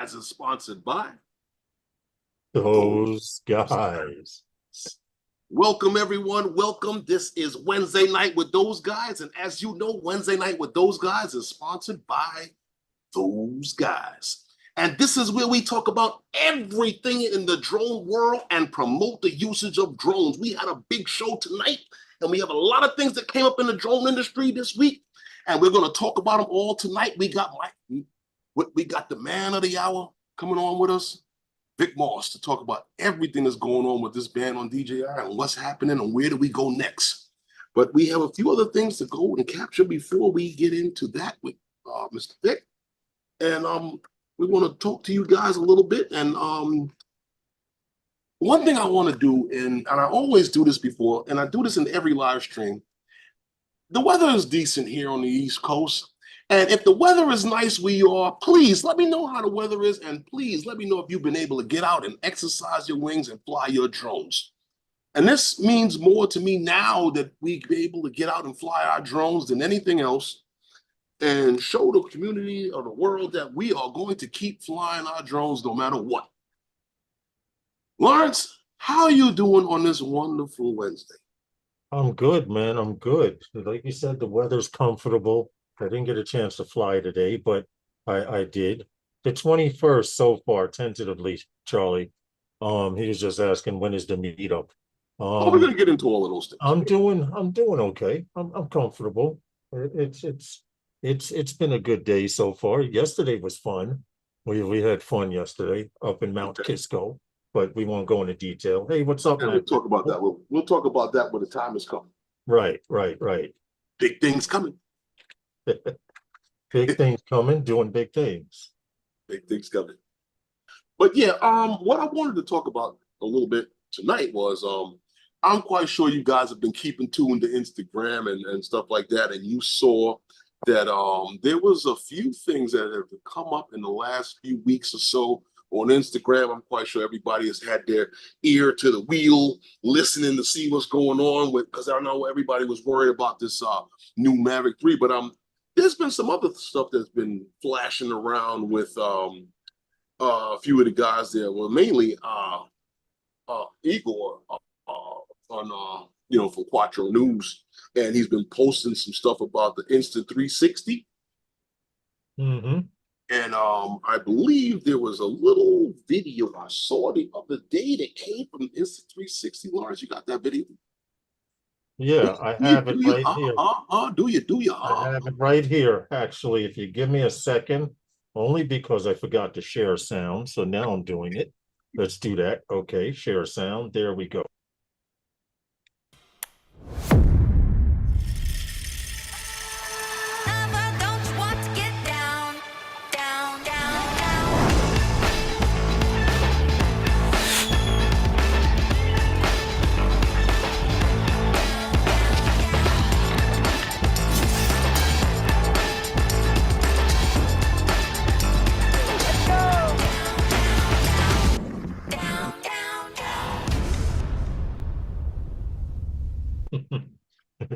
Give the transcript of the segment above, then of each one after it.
as is sponsored by Those guys. Welcome, everyone. Welcome. This is Wednesday Night with Those Guys. And as you know, Wednesday Night with Those Guys is sponsored by Those Guys. And this is where we talk about everything in the drone world and promote the usage of drones. We had a big show tonight, and we have a lot of things that came up in the drone industry this week. And we're going to talk about them all tonight. We got the man of the hour coming on with us, Vic Moss, to talk about everything that's going on with this band on DJI and what's happening and where do we go next. But we have a few other things to go and capture before we get into that with Mr. Vic. And we want to talk to you guys a little bit. And one thing I want to do, and I always do this before, and I do this in every live stream. The weather is decent here on the East Coast. And if the weather is nice where you are, please let me know how the weather is. And please let me know if you've been able to get out and exercise your wings and fly your drones. And this means more to me now that we've been able to get out and fly our drones than anything else and show the community or the world that we are going to keep flying our drones no matter what. Lawrence, how are you doing on this wonderful Wednesday? I'm good, man. I'm good. Like you said, the weather's comfortable. I didn't get a chance to fly today, but I did. The 21st so far, tentatively, Charlie. He was just asking when is the meetup. We're gonna get into all of those things. I'm doing okay. I'm comfortable. It's been a good day so far. Yesterday was fun. We had fun yesterday up in Mount Kisco, but we won't go into detail. Hey, what's up, man? We'll talk about that. We'll talk about that when the time is coming. Right. Big things coming. Big things coming, doing big things. Big things coming. But yeah, what I wanted to talk about a little bit tonight was I'm quite sure you guys have been keeping tuned to Instagram and stuff like that, and you saw that there was a few things that have come up in the last few weeks or so on Instagram. I'm quite sure everybody has had their ear to the wheel, listening to see what's going on with, because I know everybody was worried about this new Mavic 3, but there's been some other stuff that's been flashing around with a few of the guys there. Well, mainly Igor on for Puerto News, and he's been posting some stuff about the Insta360. Mm-hmm. And I believe there was a little video I saw the other day that came from Insta360. Lawrence, you got that video? Yeah, I have it right here. Do you? I have it right here, actually. If you give me a second, only because I forgot to share sound. So now I'm doing it. Let's do that. Okay, share sound. There we go.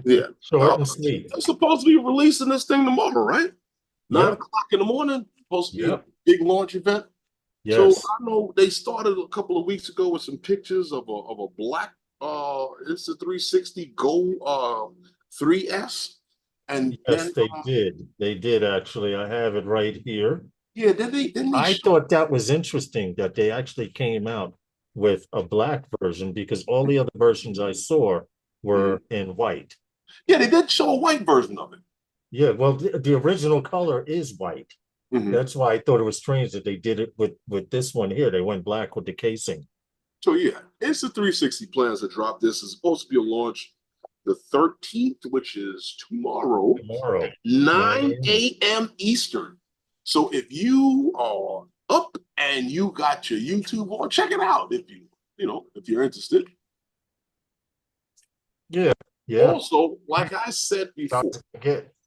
Yeah. Short and sweet. I'm supposed to be releasing this thing tomorrow, right? 9 o'clock in the morning. Supposed to be a big launch event. Yes. So I know they started a couple of weeks ago with some pictures of a black Insta360 Go 3S. And yes, they did. They did actually. I have it right here. Yeah, didn't they I thought that was interesting that they actually came out with a black version, because all the other versions I saw were in white. Yeah, they did show a white version of it. Yeah, well, the original color is white. That's why I thought it was strange that they did it with this one here. They went black with the casing. So yeah, Insta360 plans to drop this. Is supposed to be a launch the 13th, which is tomorrow. 9 a.m. Eastern. So if you are up and you got your YouTube on, check it out if if you're interested. Yeah. Also, like I said before,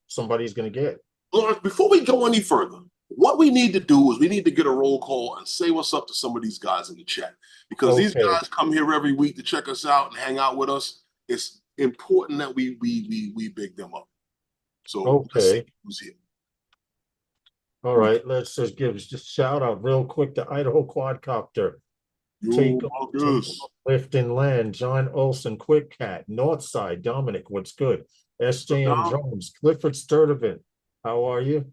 somebody's gonna get. Lawrence, before we go any further, what we need to do is we need to get a roll call and say what's up to some of these guys in the chat, because these guys come here every week to check us out and hang out with us. It's important that we big them up. So let's see who's here. All right, let's just give just a shout out real quick to Idaho Quadcopter. Yo, Take Marcus. lift and land. John Olson, Quick Cat, Northside, Dominic, what's good? What's up, SJM Dom? Jones, Clifford Sturdivant, how are you?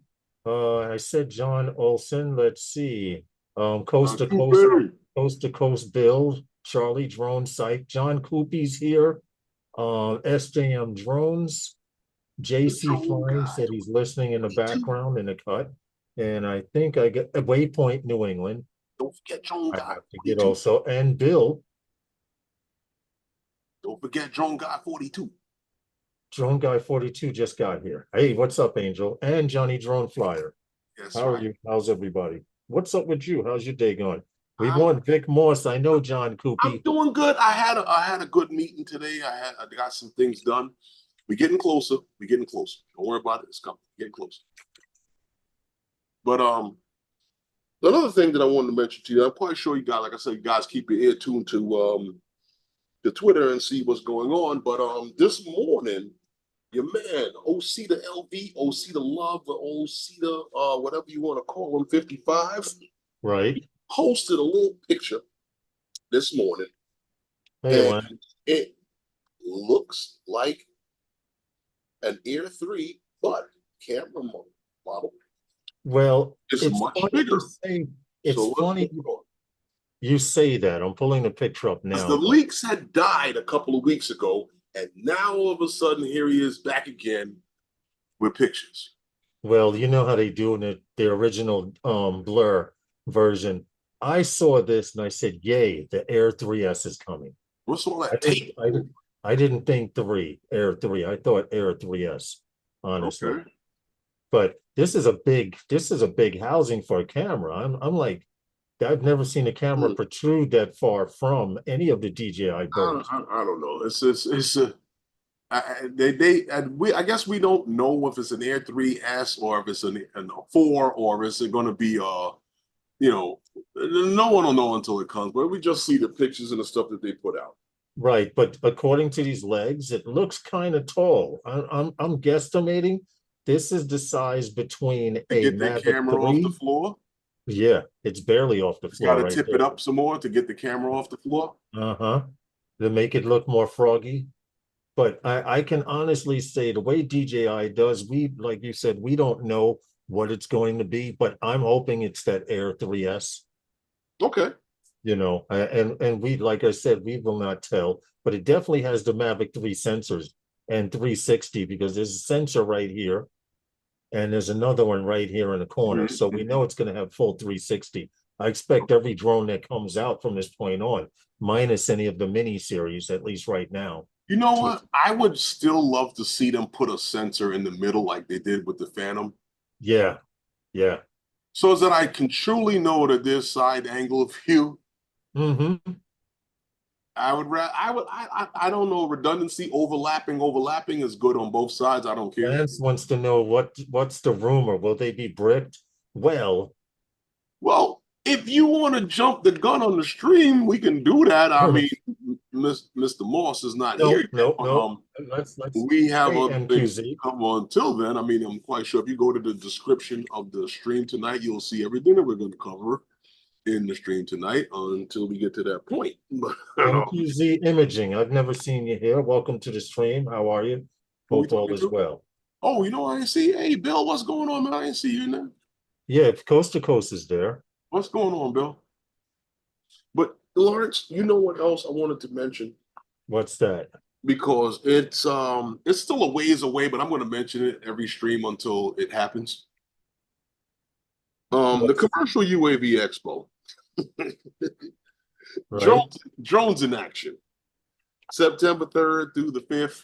I said John Olson. Let's see. Coast to Coast, Coupe. Coast to Coast Bill, Charlie Drone Site, John Coopy's here. SJM Drones, The JC drone Flying guy. said he's listening in the 22. background in the cut. And I think I get Waypoint New England. Don't forget drone I guy have to get 42. also, and Bill, Don't forget drone guy 42. Drone Guy 42 just got here. Hey, what's up, Angel? And Johnny Drone Flyer. That's How are right. you? How's everybody? What's up with you? How's your day going? We I'm want Vic Morse. I know John I'm Coopy. doing good. I had a good meeting today. I got some things done. We're getting closer. We're getting closer. Don't worry about it. It's coming. Getting closer. But another thing that I wanted to mention to you, I'm quite sure you guys, like I said, you guys keep your ear tuned to the Twitter and see what's going on. But this morning, your man, OC the LV, OC the Love, the OC the whatever you want to call him, 55, Right. posted a little picture this morning, Hey, and man. it looks like an Air 3, but camera model Well, is it's much funny you bigger. say So it's let's funny move on. you say that. I'm pulling the picture up Because the now, but leaks had died a couple of weeks ago, and now all of a sudden here he is back again with pictures. well, you know how they do in the original Blur version. I saw this and I said, "Yay, the Air 3S is coming." What's all I that didn't, tape? I didn't, I didn't think Air 3. I thought Air 3S, honestly. Okay. But this is a big housing for a camera. I'm like, I've never seen a camera Hmm. protrude that far from any of the DJI birds. I don't know. It's a they and we I guess we don't know if it's an Air 3S or if it's an 4 or is it going to be you know no one will know until it comes. But we just see the pictures and the stuff that they put out. Right, but according to these legs, it looks kind of tall. I'm guesstimating this is the size between To a get that Mavic camera off the 3. floor, Yeah, it's barely off the it's got floor to right tip it there. up some more to get the camera off the floor. Uh-huh. To make it look more froggy. But I can honestly say the way DJI does, we, like you said, we don't know what it's going to be, but I'm hoping it's that Air 3S, Okay. and we, like I said, we will not tell, but it definitely has the Mavic 3 sensors and 360 because there's a sensor right here and there's another one right here in the corner. So we know it's going to have full 360. I expect every drone that comes out from this point on, minus any of the mini series, at least right now. You know what? I would still love to see them put a sensor in the middle like they did with the Phantom, Yeah, yeah. so that I can truly know that there's side angle view. Mm-hmm. I don't know, redundancy, overlapping is good on both sides. I don't care. Lance wants to know what's the rumor? Will they be bricked? Well, Well, if you want to jump the gun on the stream, we can do that. I no, mean, Mr. Moss is not here yet, no, but no. Let's we have hey other things to MQZ. come on. Until then, I mean, I'm quite sure if you go to the description of the stream tonight, you'll see everything that we're going to cover in the stream tonight until we get to that point. MQZ Imaging. I've never seen you here. Welcome to the stream. How are you? Who we Hope all talking is to? well. Oh, you know, I ain't see. Hey, Bill, what's going on, man? I ain't see you in there. Yeah, Coast to Coast is there. What's going on, Bill? But Lawrence, you know what else I wanted to mention? What's that? Because it's still a ways away, but I'm going to mention it every stream until it happens. The What's commercial UAV Expo. right? Drones in action. September 3rd through the 5th.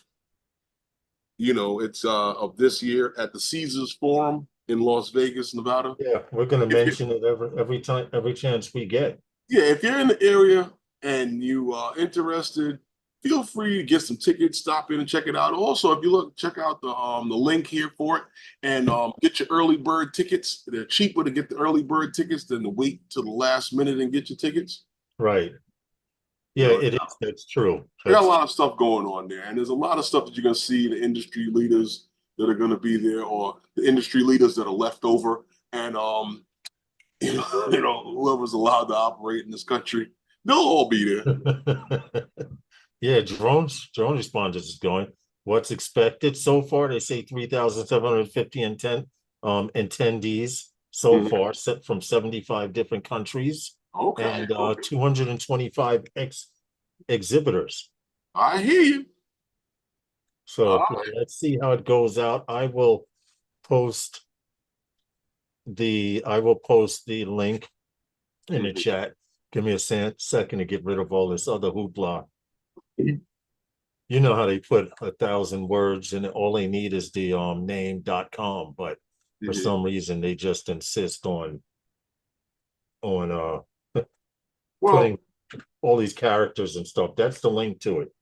You know, it's of this year at the Caesars Forum in Las Vegas, Nevada. Yeah, we're gonna If you mention it every time, every chance we get. Yeah, if you're in the area and you are interested, feel free to get some tickets, stop in and check it out. Also, if you look, check out the link here for it and get your early bird tickets. They're cheaper to get the early bird tickets than to wait till the last minute and get your tickets. Right. You Yeah, know, it is. That's true. they got a That's lot of stuff going on there, and there's a lot of stuff that you're going to see the industry leaders that are going to be there, or the industry leaders that are left over and whoever's allowed to operate in this country, they'll all be there. Yeah, drone responders is going. What's expected so far? They say 3,750 attendees so far, set from 75 different countries, Okay, and okay. 225 exhibitors. I hear you. So All right. let's see how it goes out. I will post the link in the chat. Give me a second to get rid of all this other hoopla. You know how they put 1,000 words and all they need is the name.com, but for some reason they just insist on Well, putting all these characters and stuff. That's the link to it.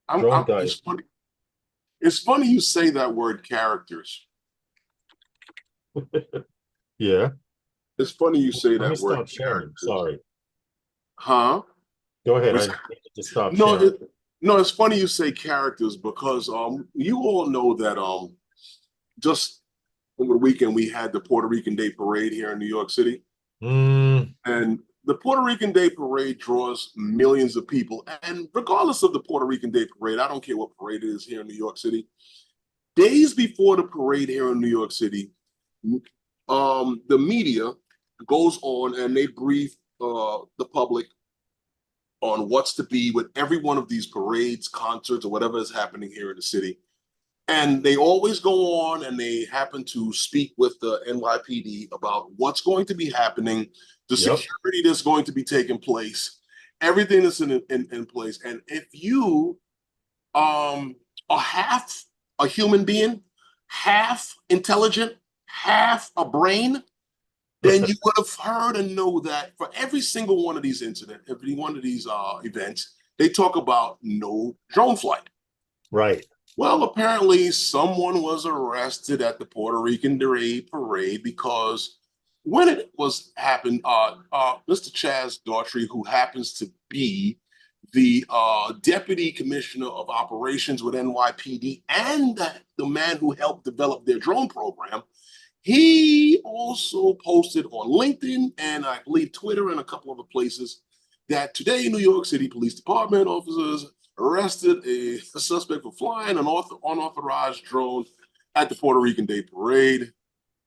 Drone guy. it's funny you say that word characters. Yeah. It's funny you say Let me that word stop sharing. characters. Sorry. Huh? Go ahead. I It's- need to stop no, sharing. no, it's funny you say characters because you all know that just over the weekend we had the Puerto Rican Day Parade here in New York City. And the Puerto Rican Day Parade draws millions of people. And regardless of the Puerto Rican Day Parade, I don't care what parade it is here in New York City. Days before the parade here in New York City, the media goes on and they brief the public on what's to be with every one of these parades, concerts, or whatever is happening here in the city. And they always go on and they happen to speak with the NYPD about what's going to be happening, the security that's going to be taking place, everything that's in place. And if you are half a human being, half intelligent, half a brain, then you would have heard and know that for every single one of these incidents, every one of these events, they talk about no drone flight. Right. Well, apparently someone was arrested at the Puerto Rican Day Parade because when it was happened, Mr. Chaz Daughtry, who happens to be the deputy commissioner of operations with NYPD and the man who helped develop their drone program, he also posted on LinkedIn and I believe Twitter and a couple other places that today New York City Police Department officers arrested a suspect for flying an unauthorized drone at the Puerto Rican Day Parade.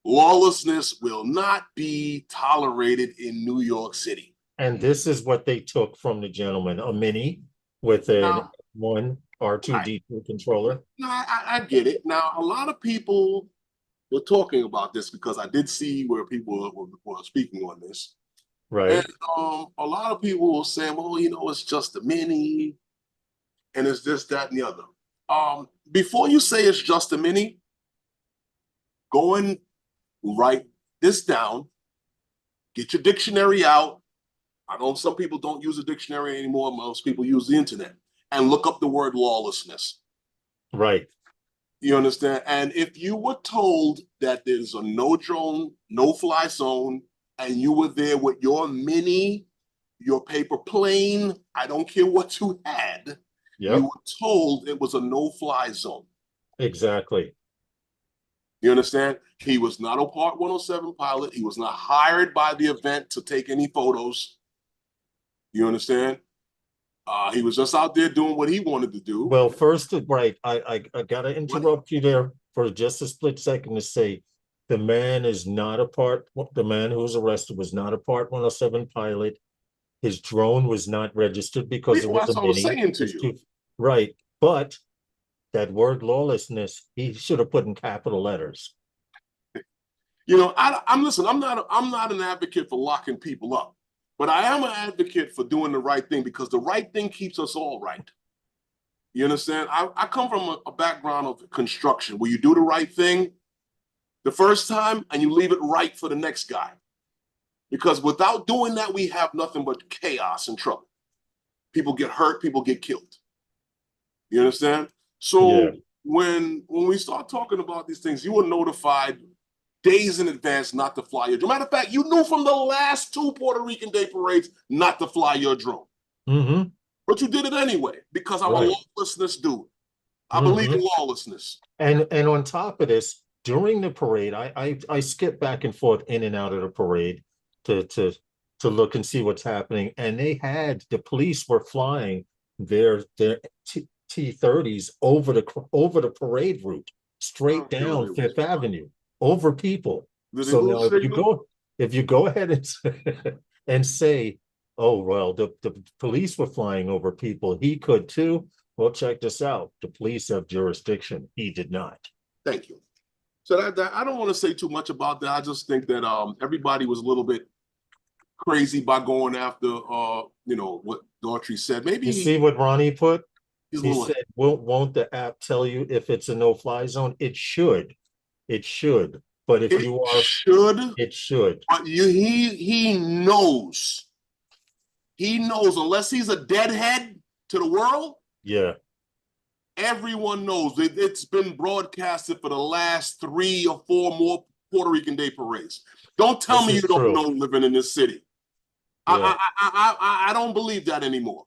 Lawlessness will not be tolerated in New York City. And this is what they took from the gentleman, a Mini with an one R2D2 controller. No, I get it. Now, a lot of people were talking about this because I did see where people were speaking on this. Right. And a lot of people were saying, well, it's just a Mini and it's this, that, and the other. Before you say it's just a Mini, go and write this down, get your dictionary out. I know some people don't use a dictionary anymore. Most people use the internet and look up the word lawlessness. Right. You understand? And if you were told that there's a no drone, no fly zone, and you were there with your Mini, your paper plane, I don't care what you had, you were told it was a no fly zone. Exactly. You understand? He was not a Part 107 pilot. He was not hired by the event to take any photos. You understand? He was just out there doing what he wanted to do. Well, first, right, I gotta interrupt you there for just a split second to say the man is not the man who was arrested was not a Part 107 pilot. His drone was not registered because it was that's a what I was Mini. saying to you. Right. But that word lawlessness, he should have put in capital letters. I'm not an advocate for locking people up, but I am an advocate for doing the right thing because the right thing keeps us all right. You understand? I come from a background of construction where you do the right thing the first time and you leave it right for the next guy. Because without doing that, we have nothing but chaos and trouble. People get hurt, people get killed. You understand? So when we start talking about these things, you were notified days in advance not to fly your drone. Matter of fact, you knew from the last 2 Puerto Rican Day parades not to fly your drone. But you did it anyway because I'm a lawlessness dude. I believe in lawlessness. And on top of this, during the parade, I skip back and forth in and out of the parade to to look and see what's happening. And the police were flying their T-30s over the parade route, I straight don't care what down it was. Fifth Avenue, over people. Did they So lose now signal? if you go ahead and and say, oh well, the police were flying over people, he could too. Well, check this out. The police have jurisdiction. He did not. Thank you. So that I don't want to say too much about that. I just think that everybody was a little bit crazy by going after what Daughtry said. Maybe You see what Ronnie put? he's a He little. said, won't the app tell you if it's a no-fly zone? It should. It should. But if It you are, should, it should. but he knows. He knows unless he's a deadhead to the world. Yeah. Everyone knows it's been broadcasted for the last 3 or 4 more Puerto Rican Day parades. Don't tell This me you is don't true. know living in this city. Yeah. I don't believe that anymore.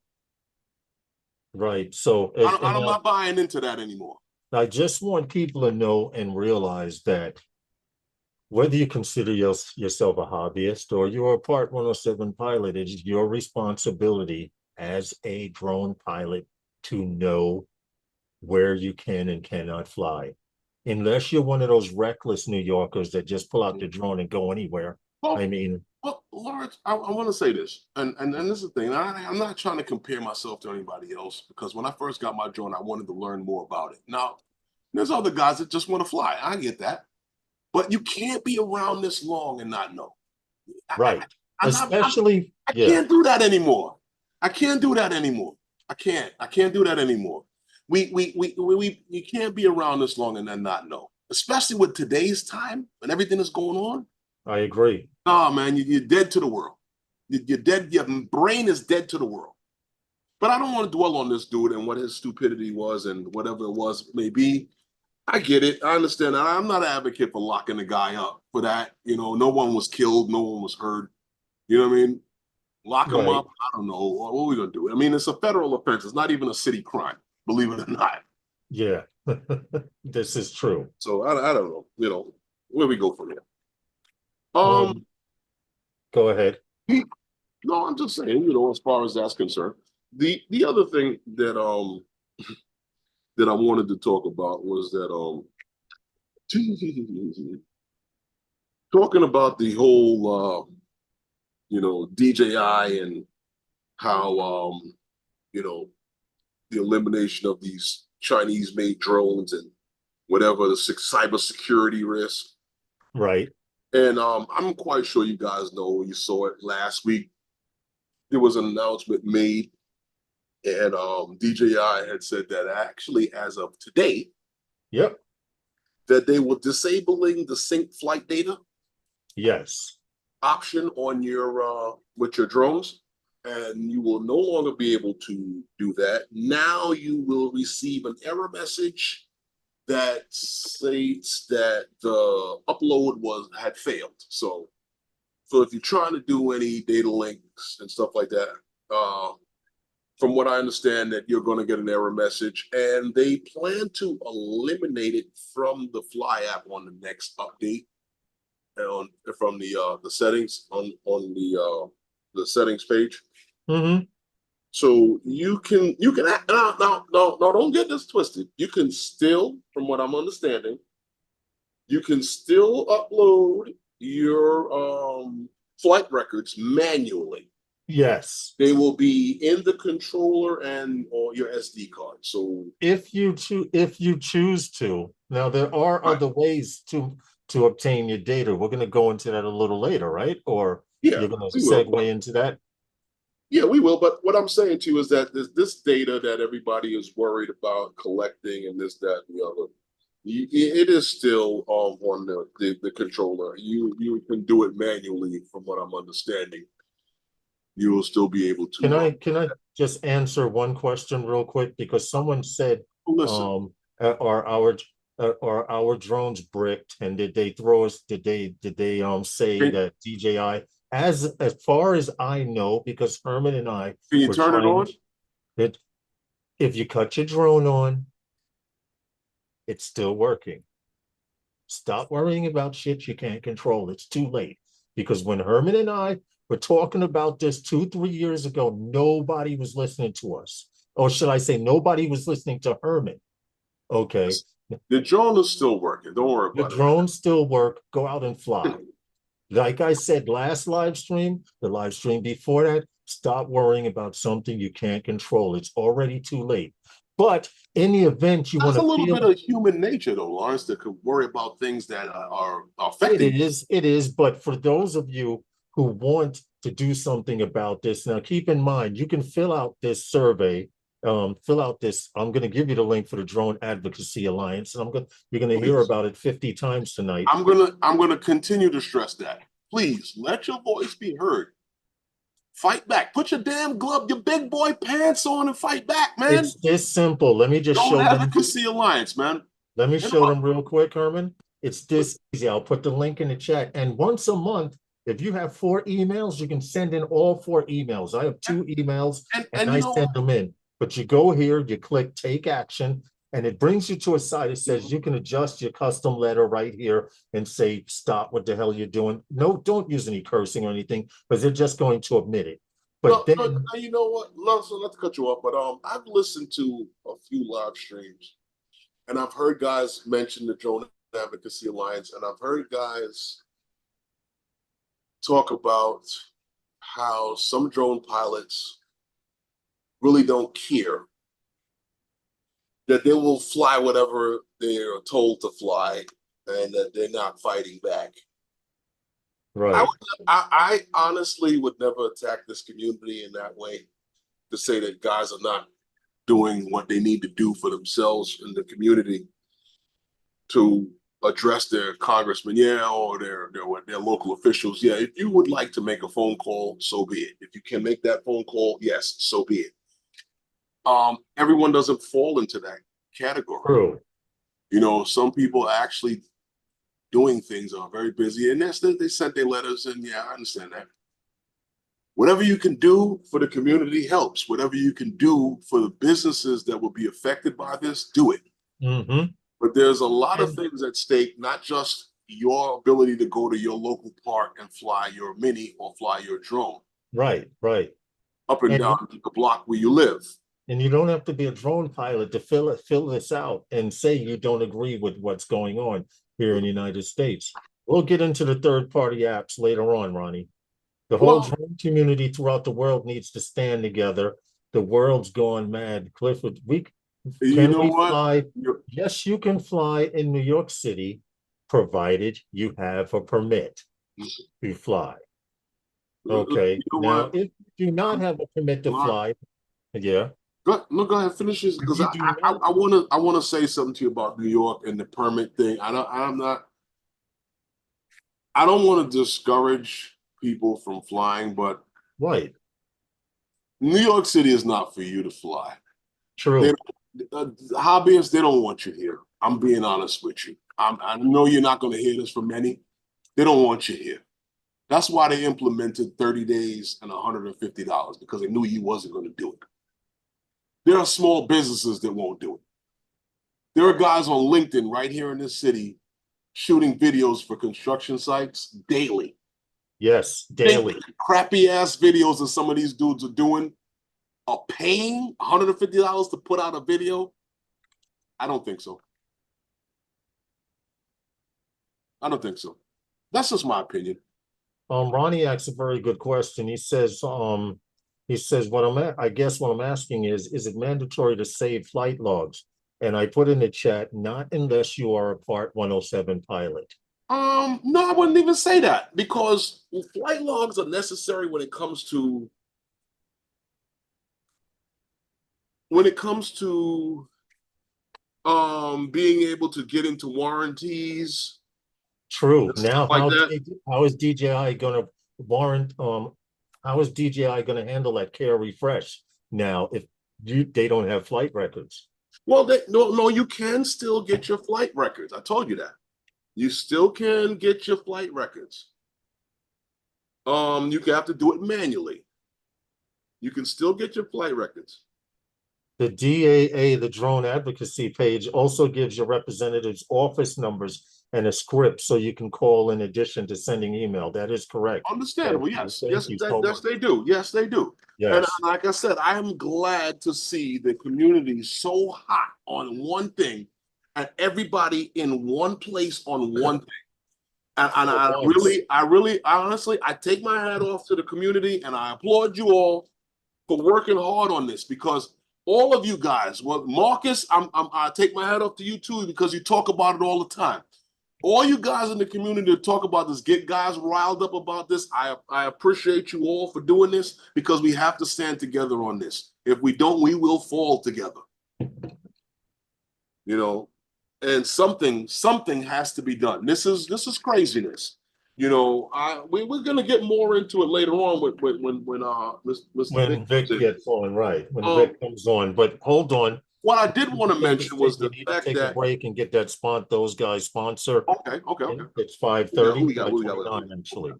Right. So I'm not buying into that anymore. I just want people to know and realize that whether you consider yourself a hobbyist or you're a Part 107 pilot, it is your responsibility as a drone pilot to know where you can and cannot fly. Unless you're one of those reckless New Yorkers that just pull out the drone and go anywhere. I mean, well, Lawrence, I want to say this, and this is the thing. I'm not trying to compare myself to anybody else because when I first got my drone, I wanted to learn more about it. Now, there's other guys that just want to fly. I get that, but you can't be around this long and not know. right. I can't do that anymore. I can't do that anymore. I can't do that anymore. We can't be around this long and then not know, especially with today's time and everything that's going on. I agree. Oh man, you're dead to the world. You're dead. Your brain is dead to the world. But I don't want to dwell on this dude and what his stupidity was and whatever it was maybe. I get it. I understand. I'm not an advocate for locking the guy up for that. No one was killed. No one was hurt. You know what I mean? Lock him Right. up. I don't know. What are we going to do? I mean, it's a federal offense. It's not even a city crime, believe it or not. Yeah. This is true. So I don't know. Where we go from here. Go ahead. No, I'm just saying, as far as that's concerned. The other thing that that I wanted to talk about was that talking about the whole DJI and how the elimination of these Chinese made drones and whatever the cybersecurity risk. Right. And I'm quite sure you guys know, you saw it last week. There was an announcement made, and DJI had said that actually, as of today, Yep. that they were disabling the sync flight data Yes. option on your with your drones, and you will no longer be able to do that. Now you will receive an error message that states that the upload had failed. So if you're trying to do any data links and stuff like that, from what I understand, that you're going to get an error message, and they plan to eliminate it from the Fly app on the next update, from the settings on the settings page. Mm-hmm. So you can now don't get this twisted. You can still, from what I'm understanding, you can still upload your flight records manually. Yes. They will be in the controller or your SD card. So if you choose to. Now there are other ways to obtain your data. We're going to go into that a little later, right? Or you're going to segue into that? Yeah, we will. But what I'm saying to you is that this data that everybody is worried about collecting and this, that, and the other, it is still on the controller. You can do it manually, from what I'm understanding. You will still be able to. Can I just answer one question real quick? Because someone said, are our drones bricked? And did they throw us? Did they say that DJI? As far as I know, because Herman and I can you turn it on? If you cut your drone on, it's still working. Stop worrying about shit you can't control. It's too late. Because when Herman and I were talking about this 2, 3 years ago, nobody was listening to us. Or should I say, nobody was listening to Herman. Okay. The drone is still working. Don't worry The about it. drones still work. Go out and fly. Like I said, last live stream, the live stream before that, stop worrying about something you can't control. It's already too late. But in the event you want That's a to little feel bit of human nature, though, Lawrence, that could worry about things that are affecting. it is. But for those of you who want to do something about this, now keep in mind, you can fill out this survey. Fill out this. I'm going to give you the link for the Drone Advocacy Alliance, and you're going to hear about it 50 times tonight. I'm gonna continue to stress that. Please let your voice be heard. Fight back. Put your damn glove, your big boy pants on, and fight back, man. It's this simple. Let me just show Drone them. Advocacy Alliance, man. Let me show them real quick, Herman. It's this easy. I'll put the link in the chat. And once a month, if you have 4 emails, you can send in all 4 emails. I have 2 emails and I send them in. But you go here, you click take action, and it brings you to a site. It says you can adjust your custom letter right here and say, stop what the hell you're doing. No, don't use any cursing or anything, because they're just going to admit it. But then, you know what? Not to cut you off, but I've listened to a few live streams, and I've heard guys mention the Drone Advocacy Alliance, and I've heard guys talk about how some drone pilots really don't care, that they will fly whatever they're told to fly, and that they're not fighting back. right. I honestly would never attack this community in that way, to say that guys are not doing what they need to do for themselves in the community to address their congressman, or their local officials. Yeah, if you would like to make a phone call, so be it. If you can make that phone call, yes, so be it. Everyone doesn't fall into that category. True. You know, some people actually doing things are very busy, and that's that they sent their letters, and yeah, I understand that. Whatever you can do for the community helps. Whatever you can do for the businesses that will be affected by this, do it. Mm-hmm. But there's a lot of things at stake, not just your ability to go to your local park and fly your mini or fly your drone. Right, right. Up and down the block where you live. And you don't have to be a drone pilot to fill this out and say you don't agree with what's going on here in the United States. We'll get into the third-party apps later on, Ronnie. The whole drone community throughout the world needs to stand together. The world's gone mad. Clifford, can we fly? Yes, you can fly in New York City, provided you have a permit to fly. Okay. Now, if you do not have a permit to fly, yeah. Go ahead, finish this, because I want to say something to you about New York and the permit thing. I don't want to discourage people from flying, but right, New York City is not for you to fly. True. Hobbyists, they don't want you here. I'm being honest with you. I know you're not going to hear this from many. They don't want you here. That's why they implemented 30 days and $150, because they knew you wasn't going to do it. There are small businesses that won't do it. There are guys on LinkedIn right here in this city shooting videos for construction sites daily. Yes, daily. Crappy ass videos that some of these dudes are doing are paying $150 to put out a video. I don't think so. I don't think so. That's just my opinion. Ronnie asks a very good question. He says, I guess what I'm asking is it mandatory to save flight logs? And I put in the chat, not unless you are a Part 107 pilot. No, I wouldn't even say that, because flight logs are necessary when it comes to being able to get into warranties. True. Now, how is DJI going to warrant? How is DJI going to handle that care refresh now if they don't have flight records? Well, no, you can still get your flight records. I told you that. You still can get your flight records. You have to do it manually. You can still get your flight records. The DAA, the drone advocacy page, also gives your representatives office numbers and a script so you can call in addition to sending email. That is correct. Understandable. Thank you. Yes. Thank Yes, you so yes, much. they do. Yes, they do. And Yes. like I said, I am glad to see the community so hot on one thing and everybody in one place on one thing. And For I once. honestly, I take my hat off to the community and I applaud you all for working hard on this because all of you guys, well, Marcus, I take my hat off to you too because you talk about it all the time. All you guys in the community that talk about this, get guys riled up about this. I appreciate you all for doing this because we have to stand together on this. If we don't, we will fall together. You know, and something has to be done. This is craziness. You know, we're gonna get more into it later on when Mr. Vic When comes Vic in. gets on, right, when Vic comes on. But hold on. What I did want to Make a mention was mistake. You the need to fact take a that break and get that those guys sponsor. okay. It's Who 5:30, we got? Who we got? 5:29 actually.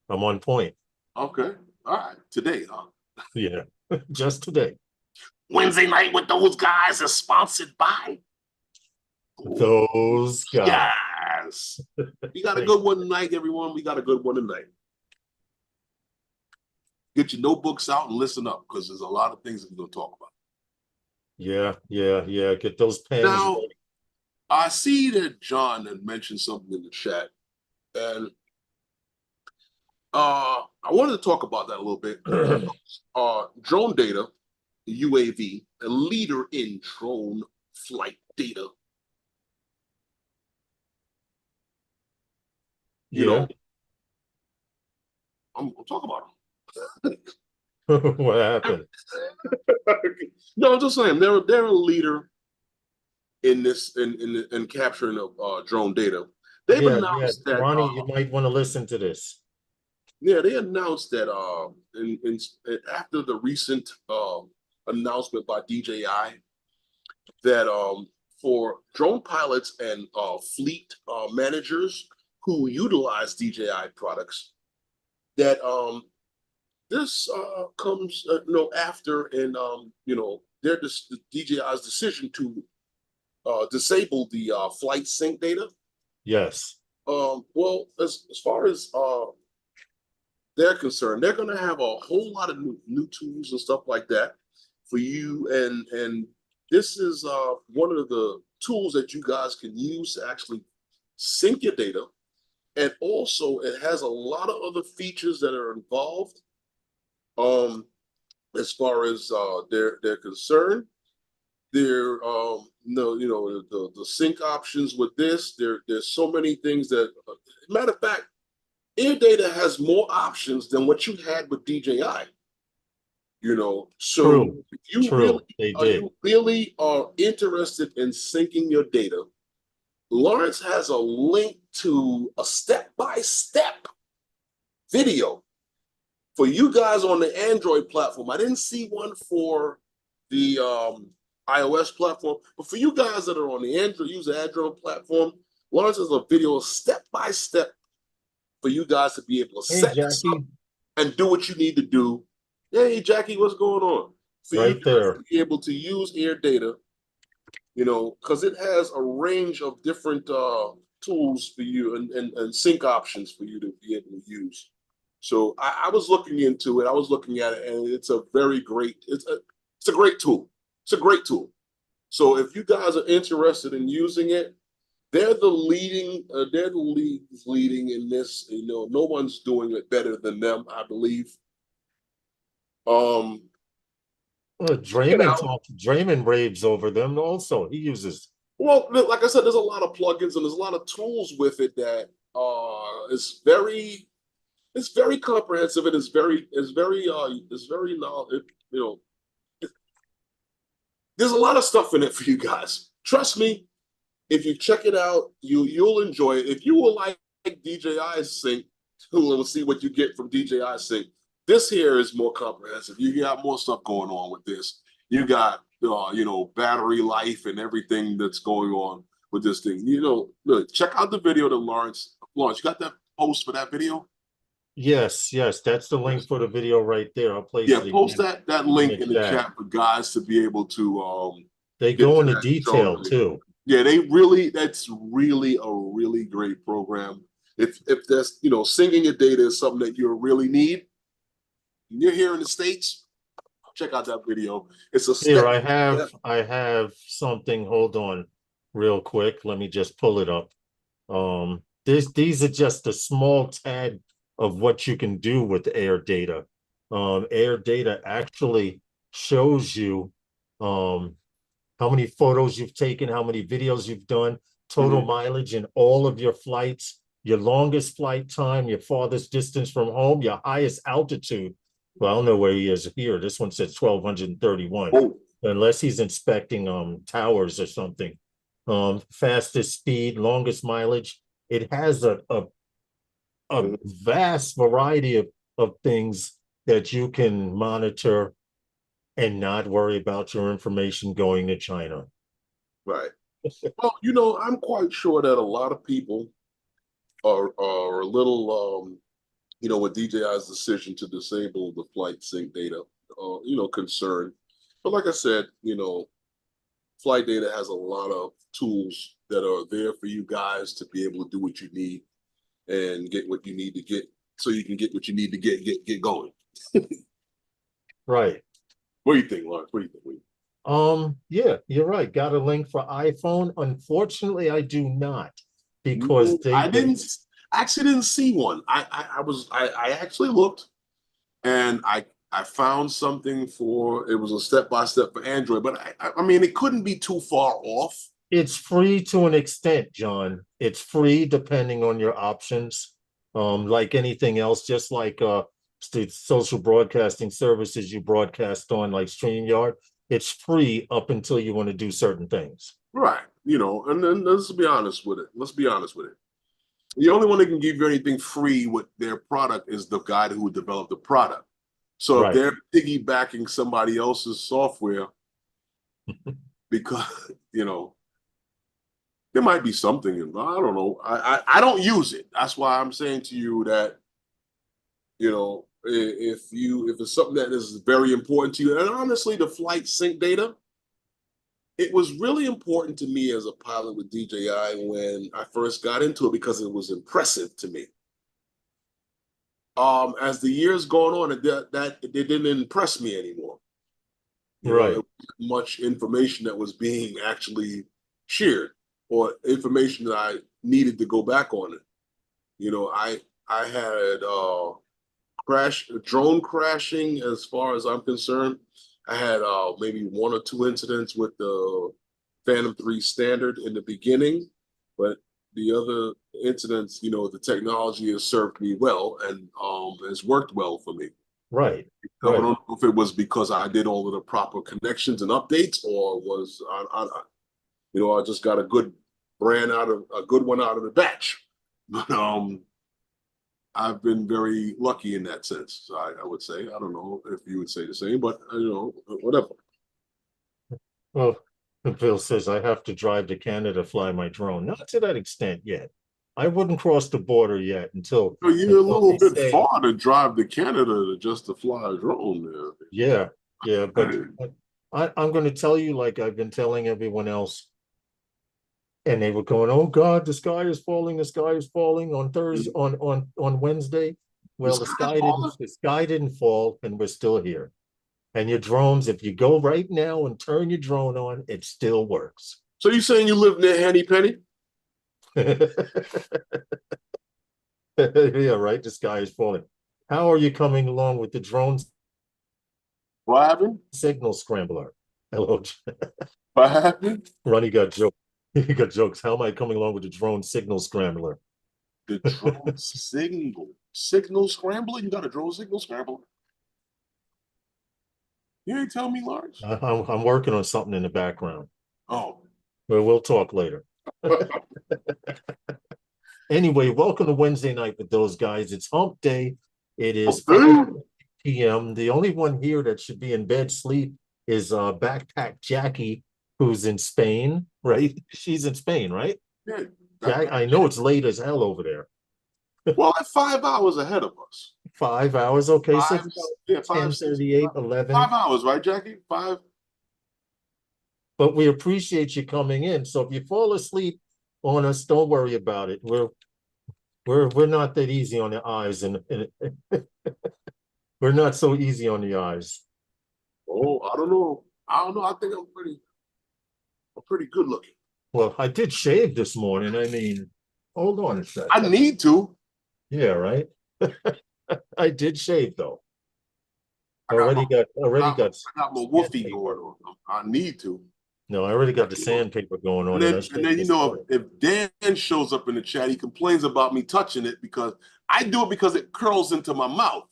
I'm on point. Okay, all right. Today, huh? Yeah, just today. Wednesday night with those guys is sponsored by Those guys. Yes. We got a good one tonight, everyone. We got a good one tonight. Get your notebooks out and listen up because there's a lot of things that we're going to talk about. Yeah. Get those pens Now, ready. I see that John had mentioned something in the chat, and I wanted to talk about that a little bit. Drone data, UAV, a leader in drone flight data. You know, I'm talking about them. What happened? No, I'm just saying they're a leader in this in capturing of drone data. They've announced that Ronnie, you might want to listen to this. yeah, they announced that after the recent announcement by DJI that for drone pilots and fleet managers who utilize DJI products, that this comes after and the DJI's decision to disable the flight sync data. Yes. Well, as far as they're concerned, they're going to have a whole lot of new tools and stuff like that for you, and this is one of the tools that you guys can use to actually sync your data, and also it has a lot of other features that are involved. As far as they're concerned, there the sync options with this. There's so many things that matter of fact, AirData has more options than what you had with DJI. So if you really are interested in syncing your data, Lawrence has a link to a step-by-step video for you guys on the Android platform. I didn't see one for the iOS platform, but for you guys that are on the Android platform, Lawrence has a video step-by-step for you guys to be able to set this up and do what you need to do. Hey, Jackie, what's going on? For right you there. to be able to use AirData, because it has a range of different tools for you and sync options for you to be able to use. So I was looking into it. I was looking at it, and it's a great tool. It's a great tool. So if you guys are interested in using it, they're the leagues leading in this. No one's doing it better than them, I believe. Draymond raves over them also. He uses. Well, like I said, there's a lot of plugins and there's a lot of tools with it that is very comprehensive and it's very there's a lot of stuff in it for you guys. Trust me, if you check it out, you'll enjoy it. If you will like DJI Sync, we'll see what you get from DJI Sync. This here is more comprehensive. You got more stuff going on with this. You got battery life and everything that's going on with this thing. Look, check out the video that Lawrence, you got that post for that video? Yes, that's the link for the video right there. I'll place it. Post that link in the chat for guys to be able to they go into detail too. Yeah, that's really a really great program. If that's, singing your data is something that you really need, and you're here in the States, check out that video. It's a Here, step. I have something. Hold on real quick. Let me just pull it up. These are just a small tad of what you can do with AirData. AirData actually shows you how many photos you've taken, how many videos you've done, total mileage in all of your flights, your longest flight time, your farthest distance from home, your highest altitude. Well, I don't know where he is here. This one says 1,231, Oh, unless he's inspecting towers or something. Fastest speed, longest mileage. It has a vast variety of things that you can monitor and not worry about your information going to China. right. Well, I'm quite sure that a lot of people are a little, with DJI's decision to disable the flight sync data, concerned. But like I said, flight data has a lot of tools that are there for you guys to be able to do what you need and get what you need to get, so you can get what you need to get going. Right. What do you think, Lawrence? What do you think? Yeah, you're right. Got a link for iPhone. Unfortunately, I do not, because I actually didn't see one. I actually looked, and I found something for, it was a step by step for Android, but I mean, it couldn't be too far off. It's free to an extent, John. It's free depending on your options. Like anything else, just like the social broadcasting services you broadcast on, like StreamYard, it's free up until you want to do certain things. Right. And then let's be honest with it. Let's be honest with it. The only one that can give you anything free with their product is the guy who developed the product. So if Right. they're piggybacking somebody else's software, because there might be something. I don't know. I don't use it. That's why I'm saying to you that, if it's something that is very important to you, and honestly, the flight sync data, it was really important to me as a pilot with DJI when I first got into it, because it was impressive to me. As the years going on, it didn't impress me anymore. Right. Much information that was being actually shared, or information that I needed to go back on it. I had drone crashing. As far as I'm concerned, I had maybe one or two incidents with the Phantom 3 standard in the beginning, but the other incidents, the technology has served me well, and has worked well for me. Right. I don't know if it was because I did all of the proper connections and updates, or was I just got a good one out of the batch. But I've been very lucky in that sense. I would say. I don't know if you would say the same, but whatever. Well, Phil says I have to drive to Canada, fly my drone. Not to that extent yet. I wouldn't cross the border yet until You're a little bit say, far to drive to Canada just to fly a drone there. yeah, but I'm going to tell you, like I've been telling everyone else, and they were going, "Oh God, the sky is falling! The sky is falling on Thursday, on Wednesday." Well, the sky didn't fall, and we're still here. And your drones, if you go right now and turn your drone on, it still works. So you saying you live near Henny Penny? Yeah, right. The sky is falling. How are you coming along with the drones? What happened? Signal scrambler. Hello. What happened? Ronnie got jokes. He got jokes. How am I coming along with the drone signal scrambler? The drone signal scrambler? You got a drone signal scrambler? You ain't tell me, Lars. I'm working on something in the background. Oh. Well, we'll talk later. Anyway, welcome to Wednesday night with those guys. It's hump day. It is 5 p.m. The only one here that should be in bed sleep is Backpack Jackie, who's in Spain, right? She's in Spain, right? Yeah. I know it's late as hell over there. Well, like 5 hours ahead of us. 5 hours, okay. So yeah, 5, 10:38, 11. 5 hours, right, Jackie? 5. but we appreciate you coming in. So if you fall asleep on us, don't worry about it. We're not that easy on the eyes, and we're not so easy on the eyes. Oh, I don't know. I don't know. I think I'm pretty good looking. Well, I did shave this morning. I mean, hold on a I second. need to. Yeah, right. I did shave though. I got my Already got I got my woofie sandpaper. going on. I need to. No, I already got the sandpaper going on, and I And shaved then this morning. if Dan shows up in the chat, he complains about me touching it because I do it because it curls into my mouth,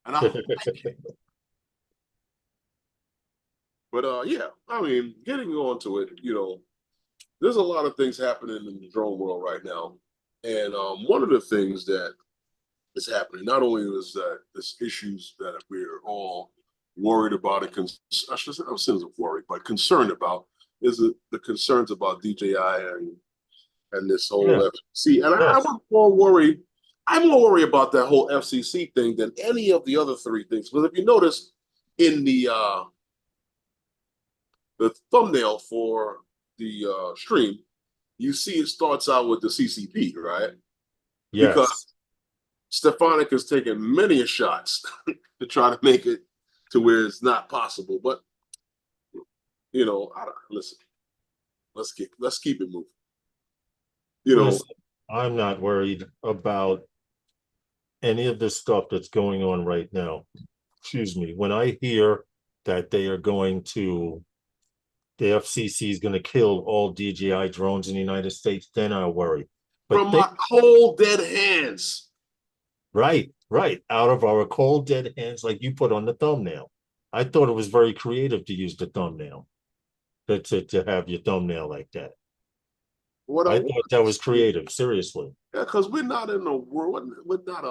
and I don't like it. But yeah, I mean, getting on to it, there's a lot of things happening in the drone world right now, and one of the things that is happening not only is that there's issues that we're all worried about and I should say, not worried, but concerned about is the concerns about DJI and this whole Yeah. FCC. And Yes. I'm more worried about that whole FCC thing than any of the other three things. Because if you notice in the thumbnail for the stream, you see it starts out with the CCP, right? Because Yes. Stefanik has taken many shots to try to make it to where it's not possible. But listen, let's keep it moving. Listen, I'm not worried about any of this stuff that's going on right now. Excuse me. When I hear that the FCC is going to kill all DJI drones in the United States, then I worry. But from my cold dead hands. Right, out of our cold dead hands, like you put on the thumbnail. I thought it was very creative to use the thumbnail, to have your thumbnail like that. I thought that was creative, seriously. Yeah, because we're not in the world. We're not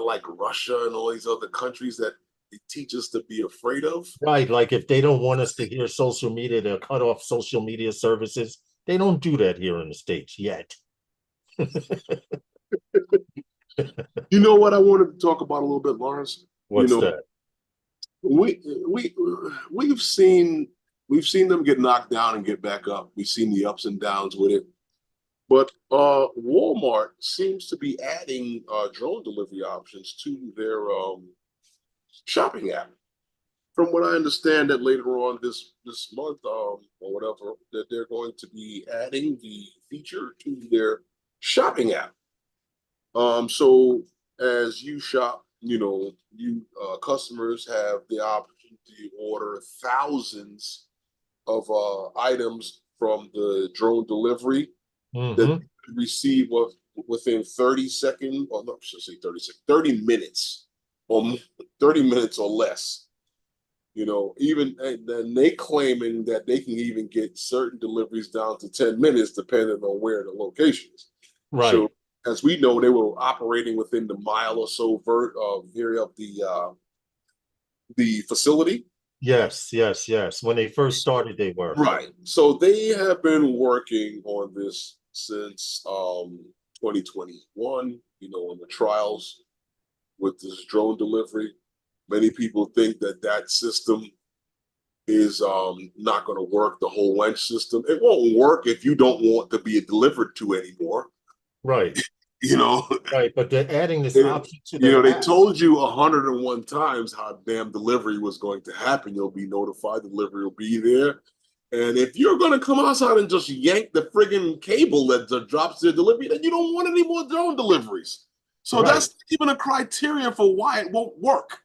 like Russia and all these other countries that they teach us to be afraid of. Right, like if they don't want us to hear social media, they'll cut off social media services. They don't do that here in the States yet. You know what I wanted to talk about a little bit, Lawrence? What's that? We we we've seen them get knocked down and get back up. We've seen the ups and downs with it. But Walmart seems to be adding drone delivery options to their shopping app. From what I understand, that later on this month or whatever, that they're going to be adding the feature to their shopping app. So as you shop, you customers have the option to order thousands of items from the drone delivery that you receive within 30 seconds, or no, I should say 30 seconds, 30 minutes or 30 minutes or less. Even and then they claiming that they can even get certain deliveries down to 10 minutes depending on where the location is. Right. So as we know, they were operating within the mile or so area of the facility. Yes. When they first started, they were. Right. So they have been working on this since 2021, on the trials with this drone delivery. Many people think that system is not going to work, the whole wench system. It won't work if you don't want to be delivered to anymore. Right. Right, but they're adding this option to their they app. told you 101 times how damn delivery was going to happen. You'll be notified, delivery will be there. And if you're going to come outside and just yank the friggin' cable that drops their delivery, then you don't want any more drone deliveries. So that's even a criteria for why it won't work.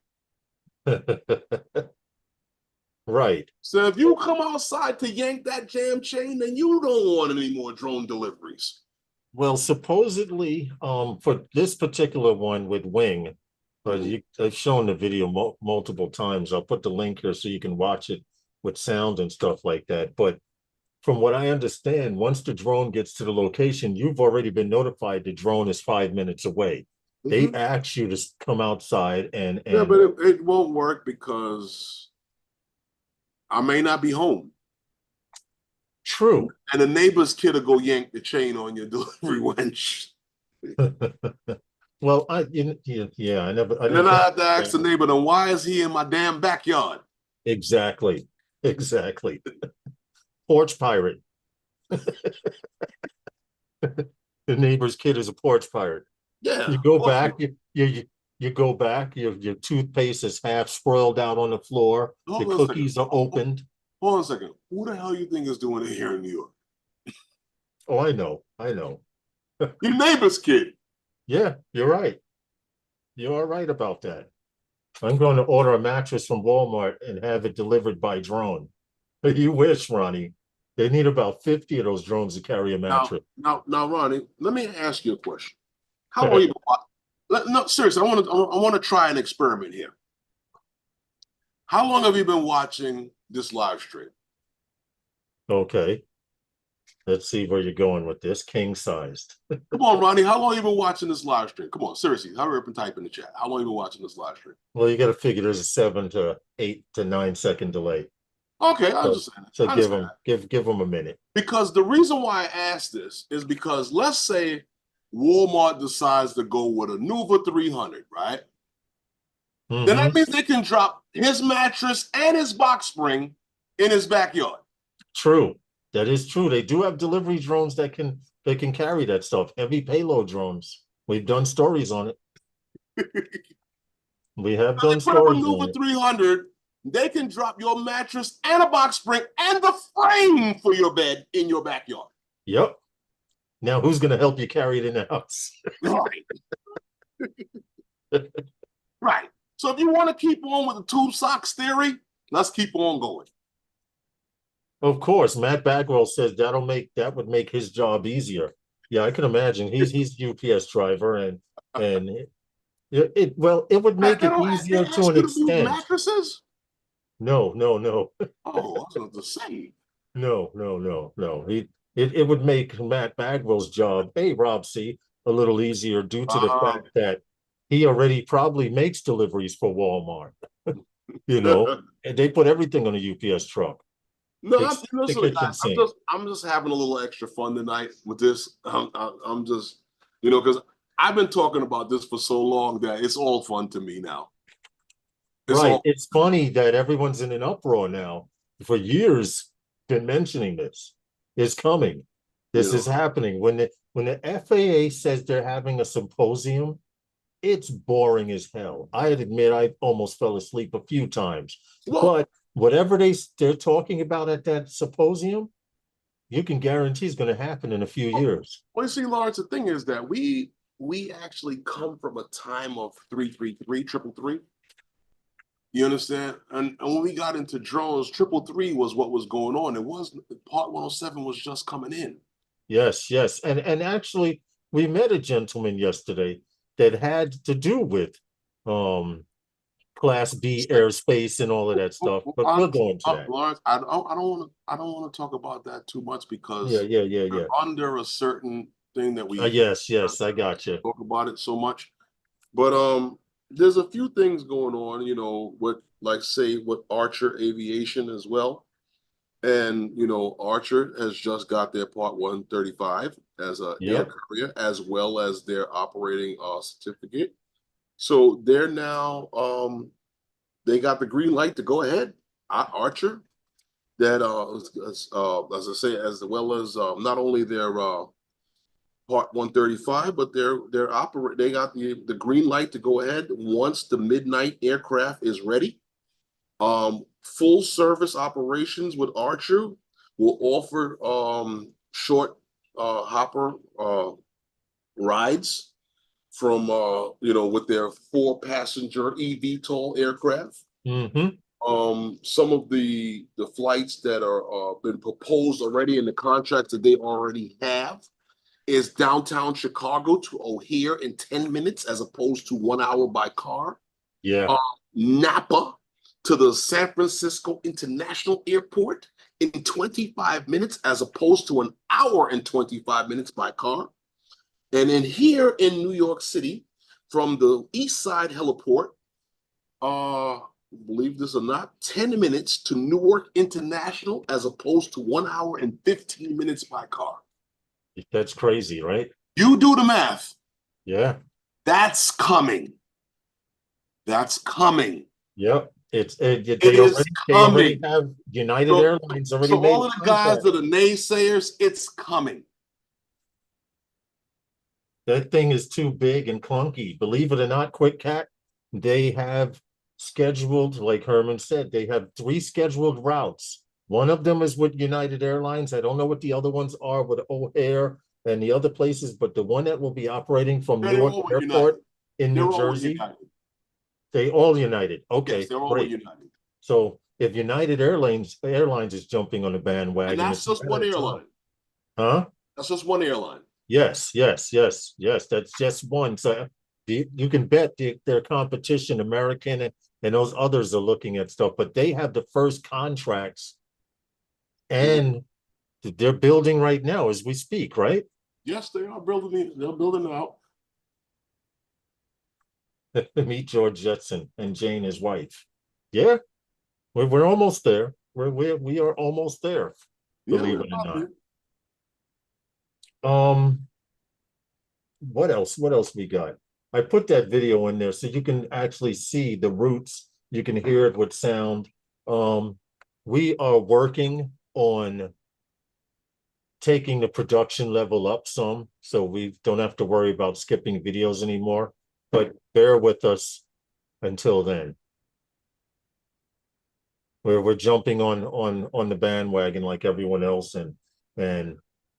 Right. So if you come outside to yank that jam chain, then you don't want any more drone deliveries. Well, supposedly, for this particular one with Wing, I've shown the video multiple times. I'll put the link here so you can watch it with sound and stuff like that. But from what I understand, once the drone gets to the location, you've already been notified the drone is 5 minutes away. They ask you to come outside and yeah, but it won't work because I may not be home. True. And the neighbor's kid will go yank the chain on your delivery wench. Well, I never. And then I have to ask the neighbor, then why is he in my damn backyard? Exactly. Exactly. Porch pirate. The neighbor's kid is a porch pirate. Yeah, You go porch back, pirate. you go back, your toothpaste is half sprawled out on the floor, the Hold on a second. cookies are opened. Hold on a second. Who the hell you think is doing it here in New York? Oh, I know, I know. Your neighbor's kid. Yeah, you're right. You are right about that. I'm going to order a mattress from Walmart and have it delivered by drone. You wish, Ronnie. They need about 50 of those drones to carry a mattress. Now, Ronnie, let me ask you a question. How long you been no, seriously, I want to try an experiment here. How long have you been watching this live stream? Okay, let's see where you're going with this. King sized. Come on, Ronnie. How long have you been watching this live stream? Come on, seriously. Hurry up and type in the chat. How long have you been watching this live stream? Well, you got to figure there's a 7 to 8 to 9 second delay. Okay, I So, understand. so I give understand. them give them a minute. Because the reason why I asked this is because let's say Walmart decides to go with a Nuva 300, right? Then that Mhm. means they can drop his mattress and his box spring in his backyard. True. That is true. They do have delivery drones that can carry that stuff. Heavy payload drones. We've done stories on it. We have So they done put up a stories on Nuva it. 300, they can drop your mattress and a box spring and the frame for your bed in your backyard. Yep. Now who's gonna help you carry it in the house? Right. Right. So if you want to keep on with the tube socks theory, let's keep on going. Of course, Matt Bagwell says that would make his job easier. Yeah, I can imagine. He's UPS driver and it would make They it don't. They easier to ask an you to move extent. mattresses. No, no, no. Oh, I was going to say. No, no, no, no. It would make Matt Bagwell's job, hey Rob C, a little easier due to the Uh, fact that he already probably makes deliveries for Walmart, no, and they put everything on a UPS truck, except the listen, kitchen guys. sink. I'm just having a little extra fun tonight with this. I'm just, because I've been talking about this for so long that it's all fun to me now. It's Right. all, It's funny that everyone's in an uproar now. For years, been mentioning this. It's coming. you This know. is happening. When the FAA says they're having a symposium, it's boring as hell. I admit I almost fell asleep a few times. Well, But whatever they're talking about at that symposium, you can guarantee is going to happen in a few years. well, you see, Lawrence, the thing is that we actually come from a time of 333, triple three. You understand? And when we got into drones, triple three was what was going on. It was part 107 was just coming in. Yes, yes. And actually we met a gentleman yesterday that had to do with um class B airspace and all of that stuff, but we'll go into that. Lawrence, I don't want to talk about that too much Yeah, because yeah, yeah, we're yeah. under a certain thing that we Yes, yes, I got you. talk about it so much. But there's a few things going on, with like say with Archer Aviation as well. And Archer has just got their Part 135 as a air Yep. carrier, as well as their operating certificate. So they're now they got the green light to go ahead. Archer, that as I say, as well as not only their Part 135, but they got the green light to go ahead once the midnight aircraft is ready. Full service operations with Archer will offer short hopper rides from with their 4-passenger eVTOL aircraft. Mm-hmm. Some of the flights that are been proposed already in the contracts that they already have is downtown Chicago to O'Hare in 10 minutes as opposed to 1 hour by car. Yeah. uh, Napa to the San Francisco International Airport in 25 minutes as opposed to 1 hour and 25 minutes by car. And then here in New York City, from the East Side Heliport, believe this or not, 10 minutes to Newark International as opposed to 1 hour and 15 minutes by car. That's crazy, right? You do the math. Yeah. That's coming. That's coming. Yep. It is they already coming. have United So, Airlines already so made all a of the guys contract. that are naysayers, it's coming. That thing is too big and clunky. Believe it or not, Quick Cat, they have scheduled, like Herman said, they have 3 scheduled routes. One of them is with United Airlines. I don't know what the other ones are with O'Hare and the other places, but the one that will be operating from They're Newark all with Airport United. in They're New all with Jersey, United. they all United. Yes, Okay, they're all with great. United. So if United Airlines is jumping on the And bandwagon, that's it's a just one matter of time. airline. Huh? That's just one airline. Yes. That's just one. So you can bet their competition, American and those others are looking at stuff, but they have the first contracts and they're building right now as we speak, right? Yes, they are building it. They're building it out. Meet George Jetson and Jane, his wife. Yeah, we're almost there. We are almost there, Yeah, believe we're it or about not. there. What else? What else we got? I put that video in there so you can actually see the roots. You can hear it with sound. Um, we are working on taking the production level up some, so we don't have to worry about skipping videos anymore. But bear with us until then. We're jumping on the bandwagon like everyone else, and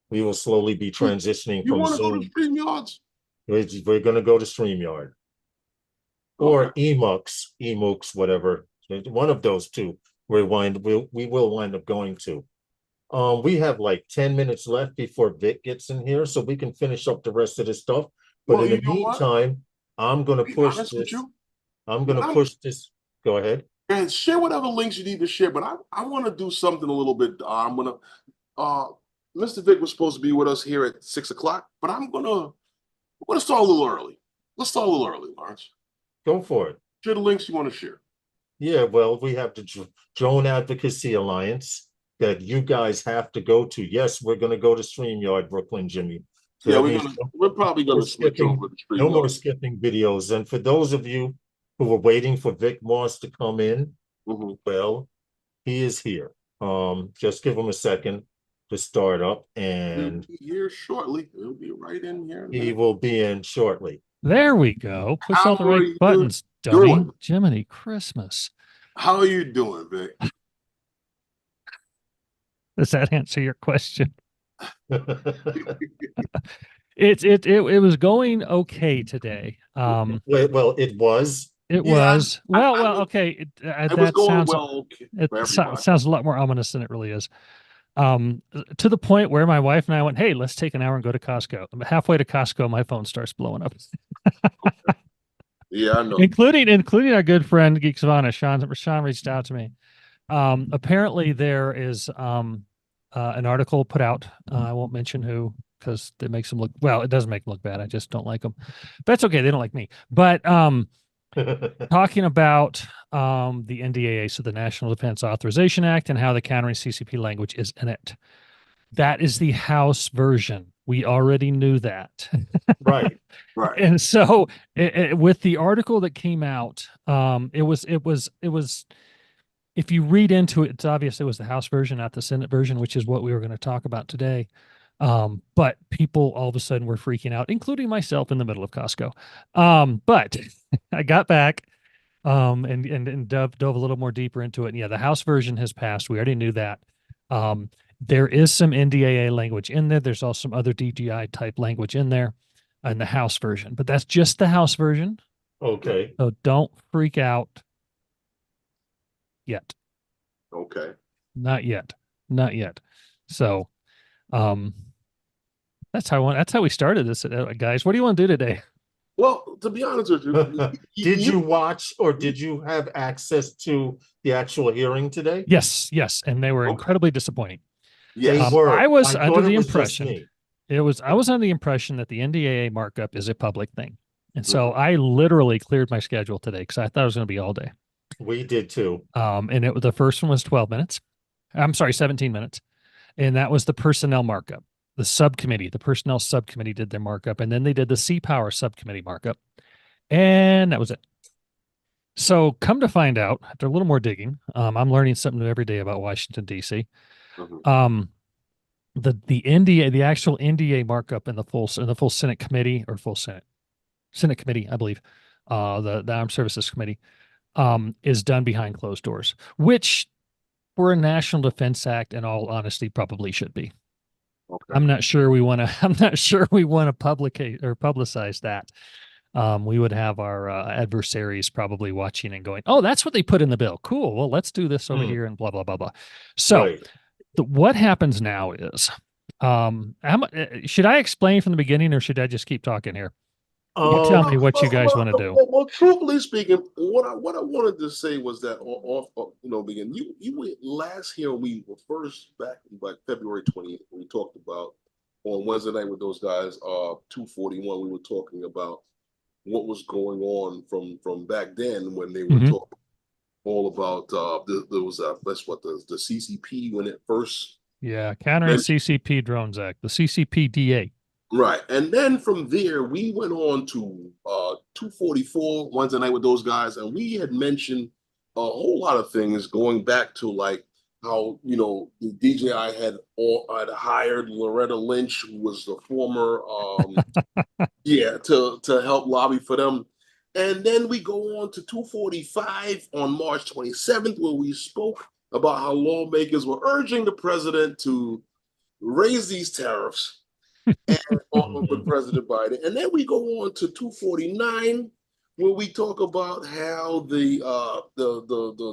we will slowly be transitioning You from want to go to Zoom. StreamYards? We're going to go to StreamYard Okay. or Emooks, whatever. One of those two. We will wind up going to. We have like 10 minutes left before Vic gets in here, so we can finish up the rest of this stuff. But Well, in you the know what? meantime, I'm gonna Be push honest with this. you. I'm gonna push this. Go ahead. And share whatever links you need to share. But I want to do something a little bit. I'm gonna. Uh, Mr. Vic was supposed to be with us here at 6 o'clock, but I'm gonna start a little early. Let's start a little early, Lawrence. Go for it. Share the links you want to share. Yeah, well, we have the Drone Advocacy Alliance that you guys have to go to. Yes, we're gonna go to StreamYard, Brooklyn, Jimmy. So Yeah, that means we're probably we're gonna switch skipping, over to no more StreamYard. skipping videos. And for those of you who were waiting for Vic Moss to come in, well, he is here. Just give him a second to start up, He'll and be here shortly. He'll be right in here in a he minute. will be in shortly. There we go. Push How all the are right you buttons, dummy. doing? Jiminy Christmas. How are you doing, Vic? Does that answer your question? It was going okay today. Well, it was. It Yeah, was okay. it was That going sounds well for everybody. sounds a lot more ominous than it really is. To the point where my wife and I went, "Hey, let's take an hour and go to Costco." Halfway to Costco, my phone starts blowing up. Yeah, I know. including our good friend Geek Savannah. Sean reached out to me. Apparently there is an article put out. I won't mention who because it makes them look well. It doesn't make them look bad. I just don't like them. That's okay. They don't like me. But talking about the NDAA, so the National Defense Authorization Act, and how the countering CCP language is in it. That is the House version. We already knew that. Right. And so with the article that came out, it was if you read into it, it's obvious it was the House version, not the Senate version, which is what we were going to talk about today. But people all of a sudden were freaking out, including myself in the middle of Costco. But I got back and dove a little more deeper into it. And yeah, the House version has passed. We already knew that. There is some NDAA language in there. There's also some other DJI type language in there in the House version, but that's just the House version. Okay. So don't freak out yet. Okay. Not yet. So, that's how we started this, guys. What do you want to do today? Well, to be honest with you, did you watch or did you have access to the actual hearing today? Yes, and they were incredibly disappointing. Yes, they were. I was I under the was impression I was under the impression that the NDAA markup is a public thing, and so I literally cleared my schedule today because I thought it was going to be all day. We did too. And the first one was 12 minutes. I'm sorry, 17 minutes, and that was the personnel markup. The personnel subcommittee did their markup, and then they did the Sea Power subcommittee markup, and that was it. So come to find out, after a little more digging, I'm learning something new every day about Washington, D.C. Mhm. The NDA, the actual NDA markup in the full Senate committee or full Senate committee, I believe, the Armed Services Committee, is done behind closed doors, which for a National Defense Act, in all honesty, probably should be. Okay. I'm not sure we want to. I'm not sure we want to publicize that. We would have our adversaries probably watching and going, "Oh, that's what they put in the bill. Cool. Well, let's do this over here and blah blah blah blah." So, Right. what happens now is, should I explain from the beginning, or should I just keep talking here? You tell me what you guys want to do. Well, truthfully speaking, what I wanted to say was that begin. You were last here. We were first back in like February 20th. We talked about on Wednesday night with those guys. 241. We were talking about what was going on from back then when they were talking all about there was that's what the CCP when it first Countering CCP Drones Act, the CCPDA. Right. And then from there, we went on to 244 Wednesday night with those guys. And we had mentioned a whole lot of things going back to like how, the DJI had hired Loretta Lynch, who was the former, to help lobby for them. And then we go on to 245 on March 27th, where we spoke about how lawmakers were urging the president to raise these tariffs with President Biden. And then we go on to 249, where we talk about how the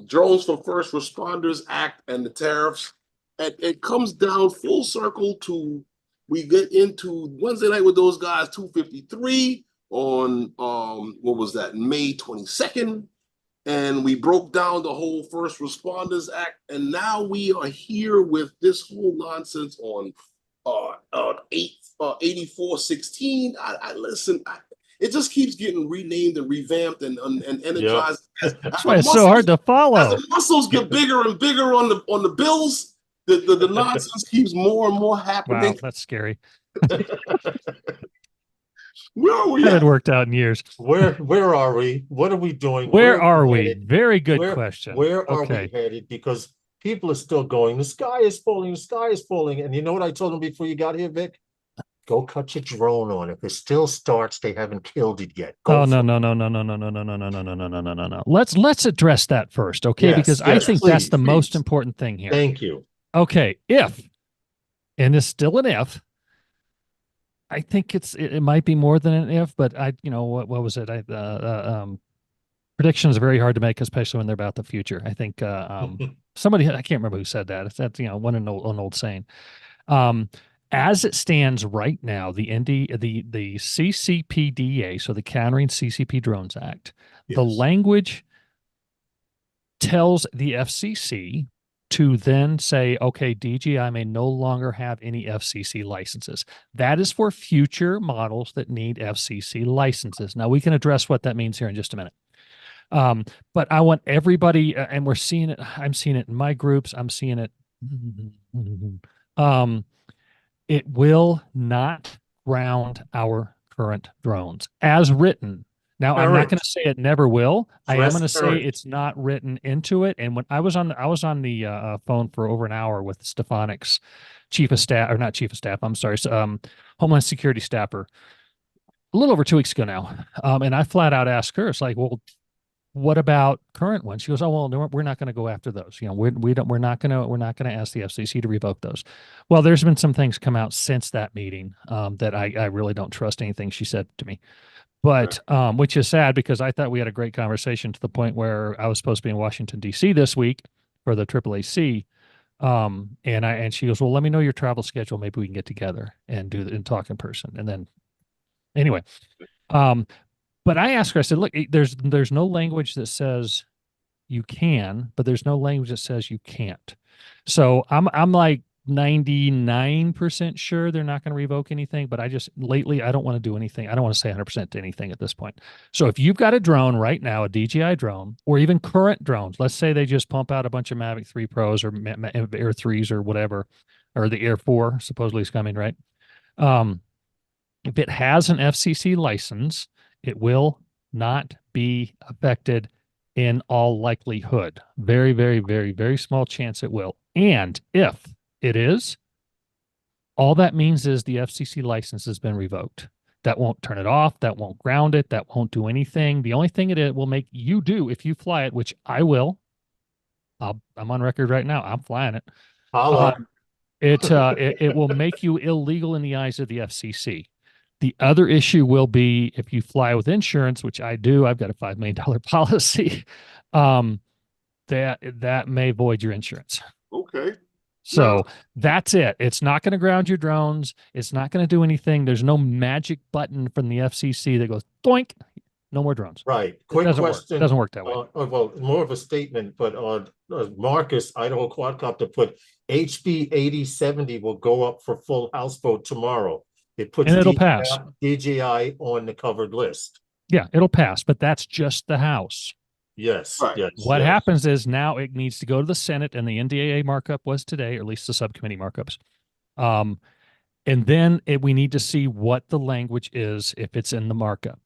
Drones for First Responders Act and the tariffs, and it comes down full circle to we get into Wednesday night with those guys, 253 on what was that, May 22nd. And we broke down the whole First Responders Act, and now we are here with this whole nonsense on 8416. It just keeps getting renamed and revamped and energized. That's why it's so hard to follow. As the muscles get bigger and bigger on the bills, the nonsense keeps more and more happening. Wow, that's scary. Where are we? Haven't worked out in years. Where are we? What are we doing? Where are we? Very good question. Where are we headed? Because people are still going, the sky is falling, the sky is falling. And you know what I told them before you got here, Vic? Go cut your drone on. If it still starts, they haven't killed it yet. No. Let's address that first, okay? Because I think that's the most important thing here. Thank you. Okay, and it's still an if. I think it might be more than an if, but what was it? Predictions are very hard to make, especially when they're about the future. I think somebody, I can't remember who said that. That's an old saying. As it stands right now, the CCPDA, so the Countering CCP Drones Act, the language tells the FCC to then say, okay, DJI may no longer have any FCC licenses. That is for future models that need FCC licenses. Now, we can address what that means here in just a minute. But I want everybody, and we're seeing it, I'm seeing it in my groups, I'm seeing it. It will not ground our current drones as written. Now, I'm not going to say it never will. I am going to say it's not written into it. And when I was on the phone for over an hour with Stefanik's chief of staff, or not chief of staff, I'm sorry, Homeland Security staffer, a little over 2 weeks ago now. And I flat out asked her, it's like, well, what about current ones? She goes, oh, well, no, we're not going to go after those. We're not going to ask the FCC to revoke those. Well, there's been some things come out since that meeting that I really don't trust anything she said to me. But which is sad because I thought we had a great conversation to the point where I was supposed to be in Washington, D.C. this week for the AAAC. And she goes, well, let me know your travel schedule. Maybe we can get together and talk in person. And then anyway, but I asked her, I said, look, there's no language that says you can, but there's no language that says you can't. So I'm like 99% sure they're not going to revoke anything, but lately I don't want to do anything. I don't want to say 100% to anything at this point. So if you've got a drone right now, a DJI drone, or even current drones, let's say they just pump out a bunch of Mavic 3 Pros or Air 3s or whatever, or the Air 4 supposedly is coming, right? If it has an FCC license, it will not be affected in all likelihood. Very, very, very, very small chance it will. And if it is, all that means is the FCC license has been revoked. That won't turn it off. That won't ground it. That won't do anything. The only thing it will make you do if you fly it, which I will, I'm on record right now. I'm flying it. Holla. It will make you illegal in the eyes of the FCC. The other issue will be if you fly with insurance, which I do. I've got a $5 million policy. That may void your insurance. Okay. So that's it. It's not going to ground your drones. It's not going to do anything. There's no magic button from the FCC that goes doink. No more drones. Right. Quick question. It doesn't work that way. Well, more of a statement, but Marcus, Idaho Quadcopter put HB 8070 will go up for full houseboat tomorrow. It puts And it'll pass. DJI on the covered list. Yeah, it'll pass, but that's just the House. Yes. Right. Yes. What yes. happens is now it needs to go to the Senate, and the NDAA markup was today, or at least the subcommittee markups. And then we need to see what the language is if it's in the markup,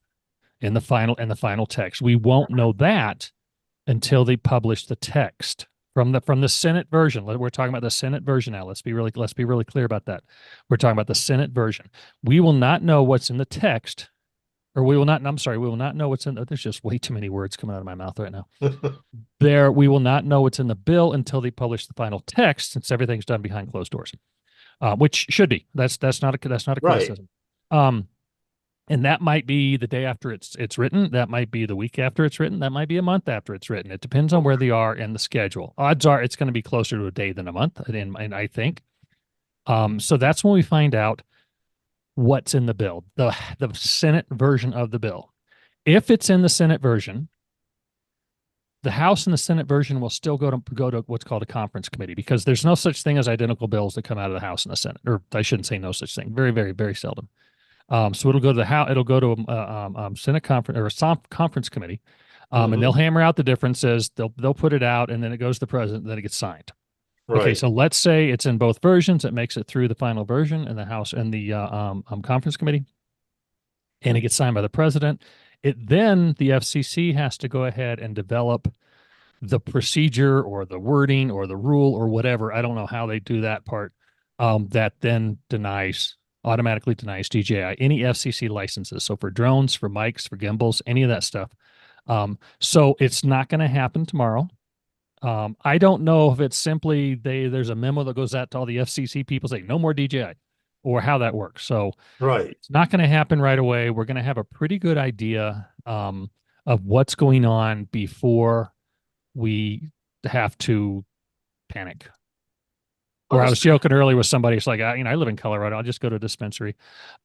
in the final text. We won't know that until they publish the text from the Senate version. We're talking about the Senate version now. Let's be really clear about that. We're talking about the Senate version. We will not know what's in the text. Or we will not know what's in there's just way too many words coming out of my mouth right now. We will not know what's in the bill until they publish the final text, since everything's done behind closed doors. Which should be. That's not a criticism. Right. And that might be the day after it's written. That might be the week after it's written. That might be a month after it's written. It depends on where they are in the schedule. Odds are it's going to be closer to a day than a month, and I think. So that's when we find out what's in the bill, the Senate version of the bill. If it's in the Senate version, the House and the Senate version will still go to what's called a conference committee, because there's no such thing as identical bills that come out of the House and the Senate, or I shouldn't say no such thing. Very, very, very seldom. So it'll go to the House. It'll go to a Senate conference or a conference committee, and they'll hammer out the differences. They'll put it out, and then it goes to the president. And then it gets signed. Right. Okay, so let's say it's in both versions. It makes it through the final version in the House and the conference committee, and it gets signed by the president. Then the FCC has to go ahead and develop the procedure or the wording or the rule or whatever. I don't know how they do that part. That then automatically denies DJI any FCC licenses. So for drones, for mics, for gimbals, any of that stuff. So it's not going to happen tomorrow. I don't know if it's simply there's a memo that goes out to all the FCC people saying no more DJI, or how that works. So it's not going to happen right away. We're going to have a pretty good idea of what's going on before we have to panic. Or I was joking earlier with somebody. It's like, I live in Colorado. I'll just go to a dispensary.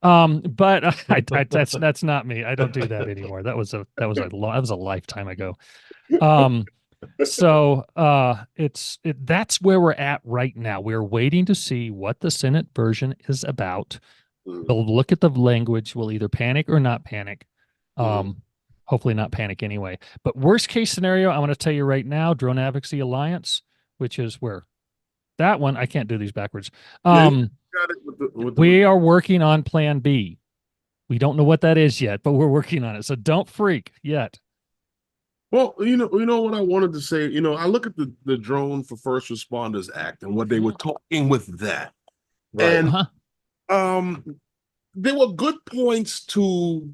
But that's not me. I don't do that anymore. That was a lifetime ago. So that's where we're at right now. We're waiting to see what the Senate version is about. We'll look at the language. We'll either panic or not panic. Hopefully not panic anyway. But worst case scenario, I want to tell you right now, Drone Advocacy Alliance, which is where that one, I can't do these backwards. We are working on Plan B. We don't know what that is yet, but we're working on it. So don't freak yet. Well, you know what I wanted to say. I look at the Drone for First Responders Act and what they were talking with that, and there were good points to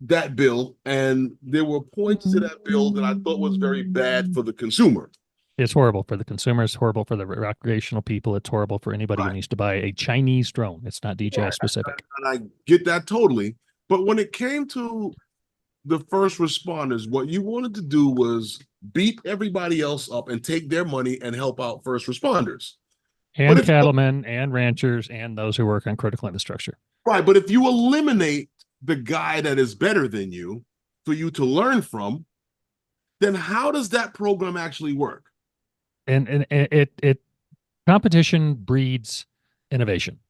that bill, and there were points to that bill that I thought was very bad for the consumer. It's horrible for the consumer. It's horrible for the recreational people. It's horrible for anybody who needs to buy a Chinese drone. It's not DJI specific. And I get that totally. But when it came to the first responders, what you wanted to do was beat everybody else up and take their money and help out first responders. And cattlemen and ranchers and those who work on critical infrastructure. Right. But if you eliminate the guy that is better than you for you to learn from, then how does that program actually work? And it competition breeds innovation.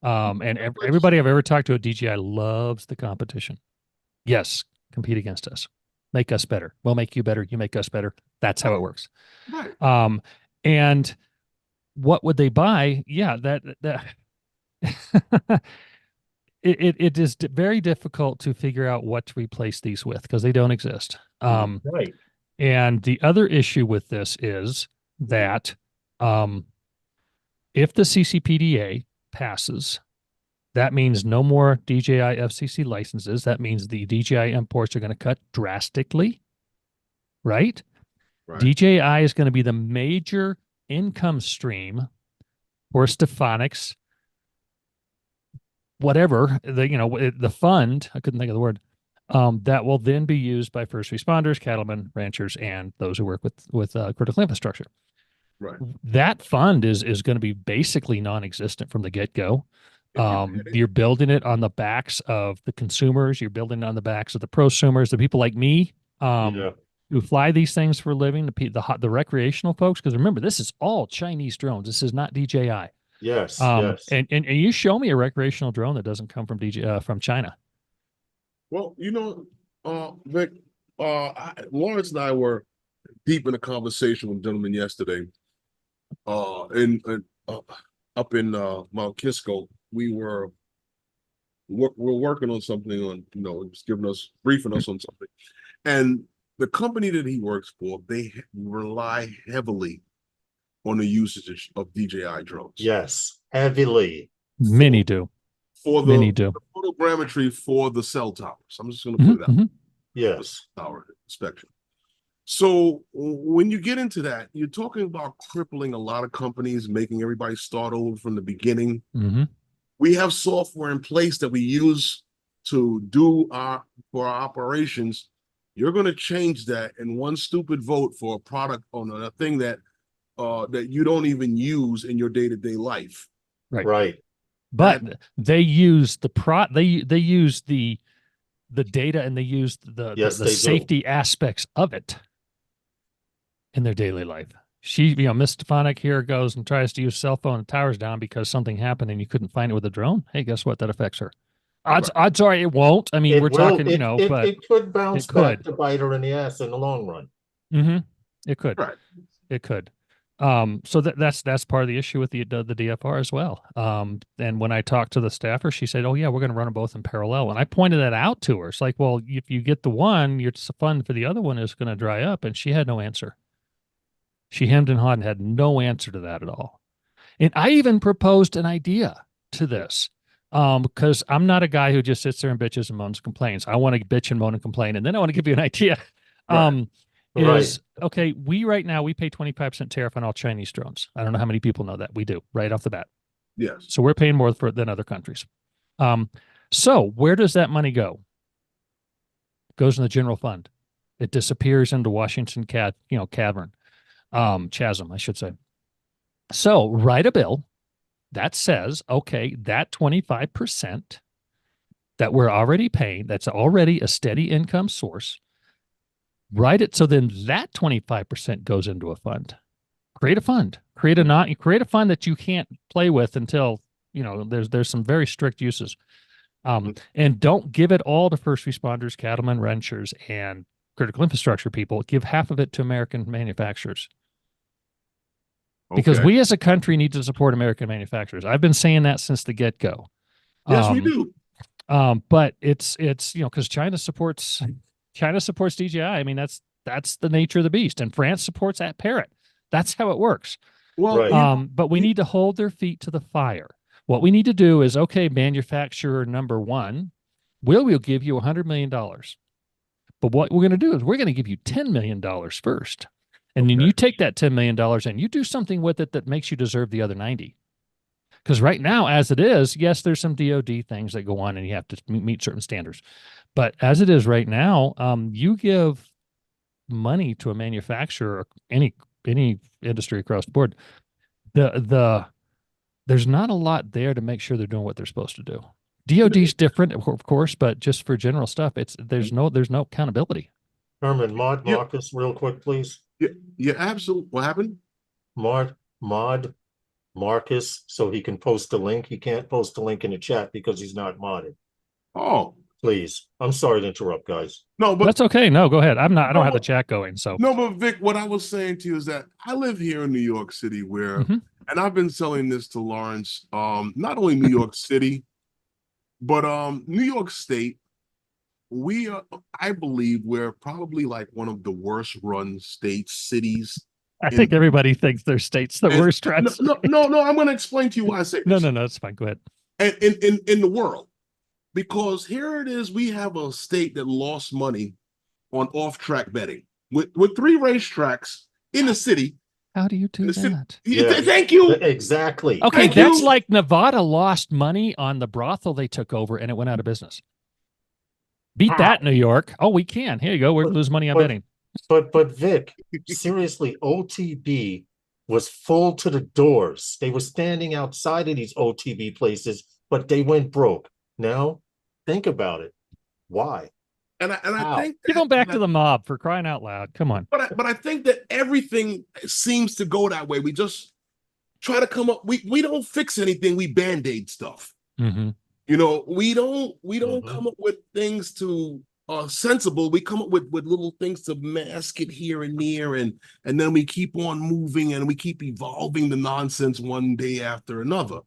And everybody I've ever talked to at DJI loves the competition. Yes, compete against us, make us better. We'll make you better. You make us better. That's how it works. Right. And what would they buy? Yeah, that it is very difficult to figure out what to replace these with, because they don't exist. Right. And the other issue with this is that if the CCPDA passes, that means no more DJI FCC licenses. That means the DJI imports are going to cut drastically, right? Right. DJI is going to be the major income stream for Stefanic's, whatever, the fund, I couldn't think of the word, that will then be used by first responders, cattlemen, ranchers, and those who work with critical infrastructure. Right. That fund is going to be basically non-existent from the get-go. You're building it on the backs of the consumers. You're building it on the backs of the prosumers, the people like me, who fly these things for a living, the recreational folks. Because remember, this is all Chinese drones. This is not DJI. Yes. Yes. And you show me a recreational drone that doesn't come from from China. Well, Vic, Lawrence and I were deep in a conversation with a gentleman yesterday. Up in Mount Kisco, we're working on something on, just briefing us on something. And the company that he works for, they rely heavily on the usage of DJI drones. Yes, heavily. Many do. Many do. The photogrammetry for the cell towers. I'm just going to put it out. Yes. Tower inspection. So when you get into that, you're talking about crippling a lot of companies, making everybody start over from the beginning. We have software in place that we use to do for our operations. You're going to change that in one stupid vote for a product on a thing that you don't even use in your day-to-day life. Right. But they use they use the data, and they use the safety aspects of it in their daily life. Miss Stefanik here goes and tries to use cell phone and towers down because something happened and you couldn't find it with a drone. Hey, guess what? That affects her. Odds are it won't. I mean, talking, but it could bounce back to bite her in the ass in the long run. It could. Right. It could. So that's part of the issue with the DFR as well. And when I talked to the staffer, she said, "Oh yeah, we're going to run them both in parallel." And I pointed that out to her. It's like, well, if you get the one, your fund for the other one is going to dry up, and she had no answer. She hemmed and hawed and had no answer to that at all. And I even proposed an idea to this, because I'm not a guy who just sits there and bitches and moans and complains. I want to bitch and moan and complain, and then I want to give you an idea. Okay, right now we pay 25% tariff on all Chinese drones. I don't know how many people know that. We do, right off the bat. Yes. So we're paying more than other countries. So where does that money go? It goes in the general fund. It disappears into Washington chasm, I should say. So write a bill that says, okay, that 25% that we're already paying, that's already a steady income source, write it so then that 25% goes into a fund. Create a fund. Create a fund that you can't play with until, there's some very strict uses. And don't give it all to first responders, cattlemen, ranchers, and critical infrastructure people. Give half of it to American manufacturers. Because we as a country need to support American manufacturers. I've been saying that since the get-go. Yes, we do. But it's because China supports DJI. I mean, that's the nature of the beast. And France supports that Parrot. That's how it works. Well, but we need to hold their feet to the fire. What we need to do is, okay, manufacturer number one, we'll give you $100 million. But what we're going to do is we're going to give you $10 million first. And then you take that $10 million and you do something with it that makes you deserve the other 90. Because right now, as it is, yes, there's some DOD things that go on and you have to meet certain standards. But as it is right now, you give money to a manufacturer, any industry across the board, there's not a lot there to make sure they're doing what they're supposed to do. DOD's different, of course, but just for general stuff, there's no accountability. Herman, mod Marcus real quick, please. Yeah, absolutely. What happened? Mod Marcus, so he can post a link. He can't post a link in the chat because he's not modded. Oh, please. I'm sorry to interrupt, guys. No, but that's okay. No, go ahead. I don't have the chat going. So no, but Vic, what I was saying to you is that I live here in New York City, where, and I've been selling this to Lawrence. Not only New York City, but New York State we are, I believe we're probably like one of the worst run states, cities. I think everybody thinks their state's the worst. No, I'm going to explain to you why I say this. No, it's fine. Go ahead. And in the world, because here it is, we have a state that lost money on off-track betting with 3 racetracks in the city. How do you do that? Yeah. Thank you. Exactly. Okay, that's like Nevada lost money on the brothel they took over and it went out of business. Beat that, New York. Oh, we can. Here you go. We're lose money on betting. But Vic, seriously, OTB was full to the doors. They were standing outside of these OTB places, but they went broke. Now, think about it. Why? And I think give them back to the mob, for crying out loud. Come on. But I think that everything seems to go that way. We just try to come up. We don't fix anything. We band-aid stuff. Mm-hmm. You know, we don't come up with things to sensible. We come up with little things to mask it here and there, and then we keep on moving and we keep evolving the nonsense one day after another.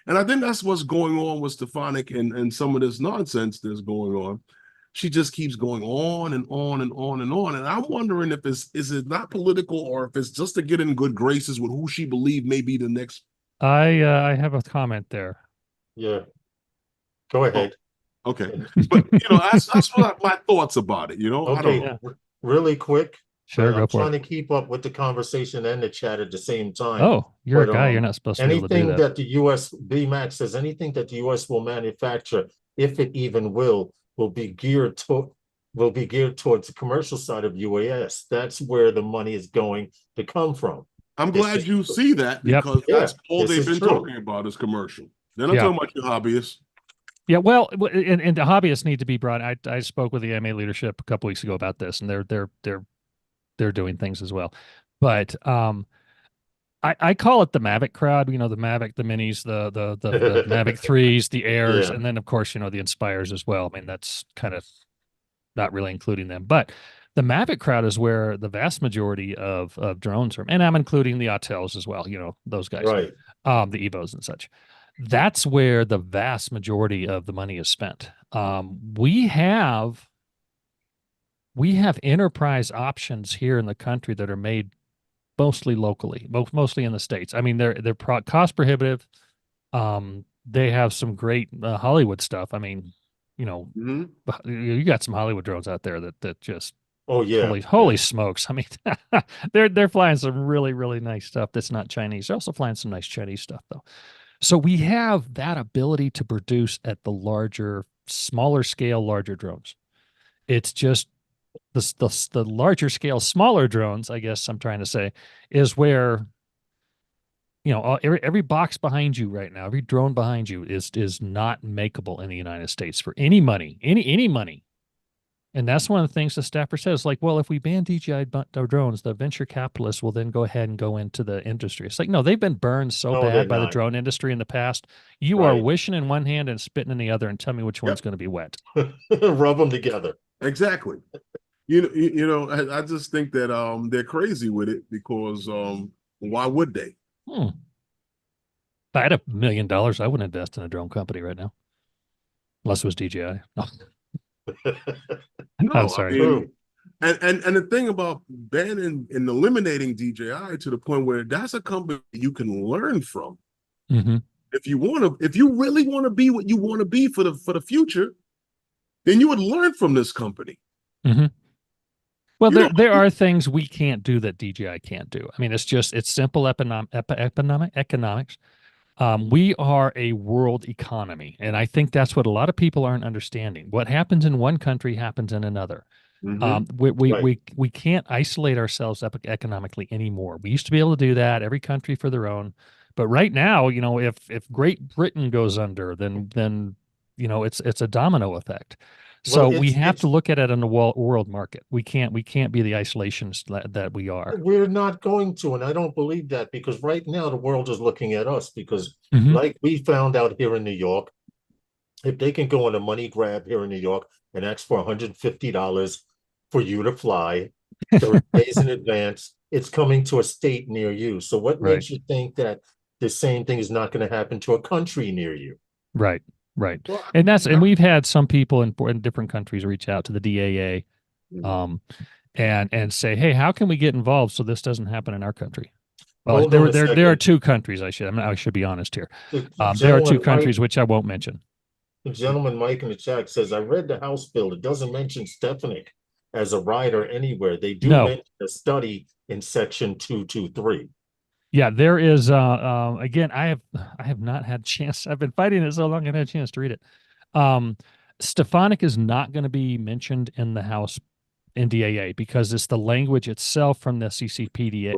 And I think that's what's going on with Stefanik and some of this nonsense that's going on. She just keeps going on and on and on and on. And I'm wondering if is it not political or if it's just to get in good graces with who she believed may be the next. I have a comment there. Yeah. Go ahead. Oh, okay. But, that's what my thoughts about it, Okay. I don't know. Really quick. Sure, I'm trying to keep up with the conversation and the chat at the same time. Oh, you're a guy. You're not supposed to be able to do anything that the U.S. BMAX says, anything that the U.S. will manufacture, if it even will be geared towards the commercial side of UAS. That's where the money is going to come from. I'm glad you see that, because that's all they've been talking about is commercial. They're not talking about your hobbyists. Yeah, well, and the hobbyists need to be brought. I spoke with the AMA leadership a couple weeks ago about this, and they're doing things as well. But I call it the Mavic crowd. The Mavic, the Minis, the Mavic 3s, the Airs, and then of course the Inspires as well. I mean, that's kind of not really including them, but the Mavic crowd is where the vast majority of drones are, and I'm including the Autels as well. Those guys, right? The Evos and such. That's where the vast majority of the money is spent. We have enterprise options here in the country that are made mostly locally, mostly in the States. I mean, they're cost prohibitive. They have some great Hollywood stuff. I mean, you got some Hollywood drones out there that just holy smokes. I mean, they're flying some really, really nice stuff that's not Chinese. They're also flying some nice Chinese stuff though. So we have that ability to produce at the smaller scale, larger drones. It's just the larger scale, smaller drones, I guess I'm trying to say, is where, every box behind you right now, every drone behind you is not makeable in the United States for any money, any money. And that's one of the things the staffer says, like, well, if we ban DJI drones, the venture capitalists will then go ahead and go into the industry. It's like, no, they've been burned so bad by the drone industry in the past. You are wishing in one hand and spitting in the other, and tell me which one's going to be wet. Rub them together. Exactly. I just think that they're crazy with it, because why would they? If I had $1 million, I wouldn't invest in a drone company right now, unless it was DJI. No. No, I'm sorry. And the thing about banning and eliminating DJI to the point where that's a company you can learn from. Mm-hmm. If you really want to be what you want to be for the future, then you would learn from this company. Mm-hmm. Well, there are things we can't do that DJI can't do. I mean, it's simple economics. We are a world economy, and I think that's what a lot of people aren't understanding. What happens in one country happens in another. Mm-hmm. We can't isolate ourselves economically anymore. We used to be able to do that, every country for their own, but right now, if Great Britain goes under, then it's a domino effect. So we have to look at it in the world market. We can't be the isolationist that we are. We're not going to, and I don't believe that, because right now the world is looking at us, because like we found out here in New York, if they can go on a money grab here in New York and ask for $150 for you to fly 30 days in advance, it's coming to a state near you. So what makes you think that the same thing is not going to happen to a country near you? Right. Right. Well, And we've had some people in different countries reach out to the DAA, Mhm. and say, hey, how can we get involved so this doesn't happen in our country? Well, Hold on a there are second. two countries. I should be honest here. The There are two gentleman, Mike, countries which I won't mention. the gentleman Mike in the chat says, I read the House bill. It doesn't mention Stefanik as a rider anywhere. They do No. mention a study in section 223. Yeah, there is. Again, I have not had a chance. I've been fighting it so long, I haven't had a chance to read it. Stefanik is not going to be mentioned in the House NDAA because it's the language itself from the CCCPDA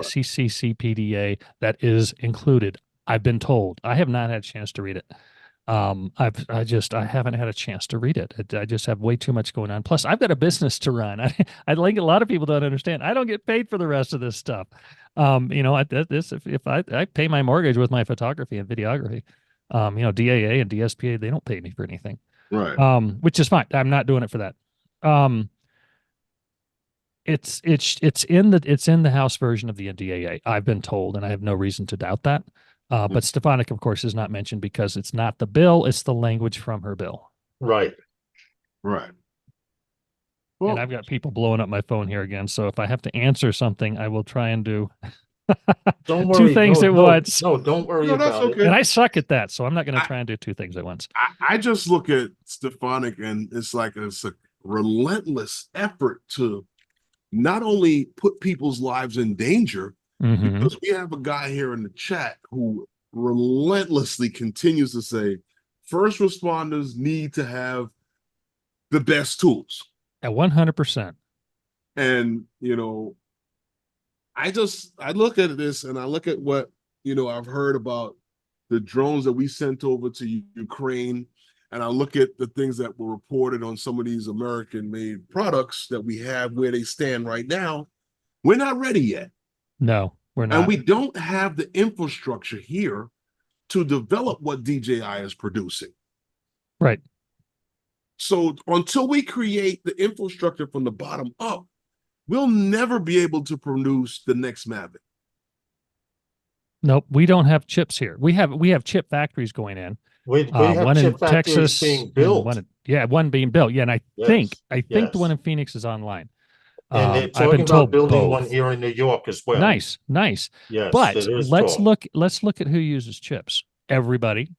that is included. I've been told. I have not had a chance to read it. I haven't had a chance to read it. I just have way too much going on. Plus, I've got a business to run. I think a lot of people don't understand. I don't get paid for the rest of this stuff. If I pay my mortgage with my photography and videography, DAA and DSPA, they don't pay me for anything. Right. Which is fine. I'm not doing it for that. It's in the House version of the NDAA. I've been told, and I have no reason to doubt that. But Stefanik, of course, is not mentioned because it's not the bill; it's the language from her bill. Right. Right. And Well, I've got people blowing up my phone here again. So if I have to answer something, I will try and do Don't two worry. things at once. No, don't worry No, that's about okay. it. And I suck at that, so I'm not going to try and do two things at once. I just look at Stefanik and it's a relentless effort to not only put people's lives in danger, Mhm. because we have a guy here in the chat who relentlessly continues to say first responders need to have the best tools. At 100%. And, I look at this and I look at what, I've heard about the drones that we sent over to Ukraine. And I look at the things that were reported on some of these American-made products that we have where they stand right now. We're not ready yet. No, we're not. And we don't have the infrastructure here to develop what DJI is producing. Right. So until we create the infrastructure from the bottom up, we'll never be able to produce the next Mavic. Nope, we don't have chips here. We have chip factories going in. We have one chip in factories Texas being built. One being built. Yeah, and I think yes. the one in Phoenix is online. And they're I've talking been about told building both. one here in New York as well. Nice. Yes, But there is let's talk. look at who uses chips. Everybody.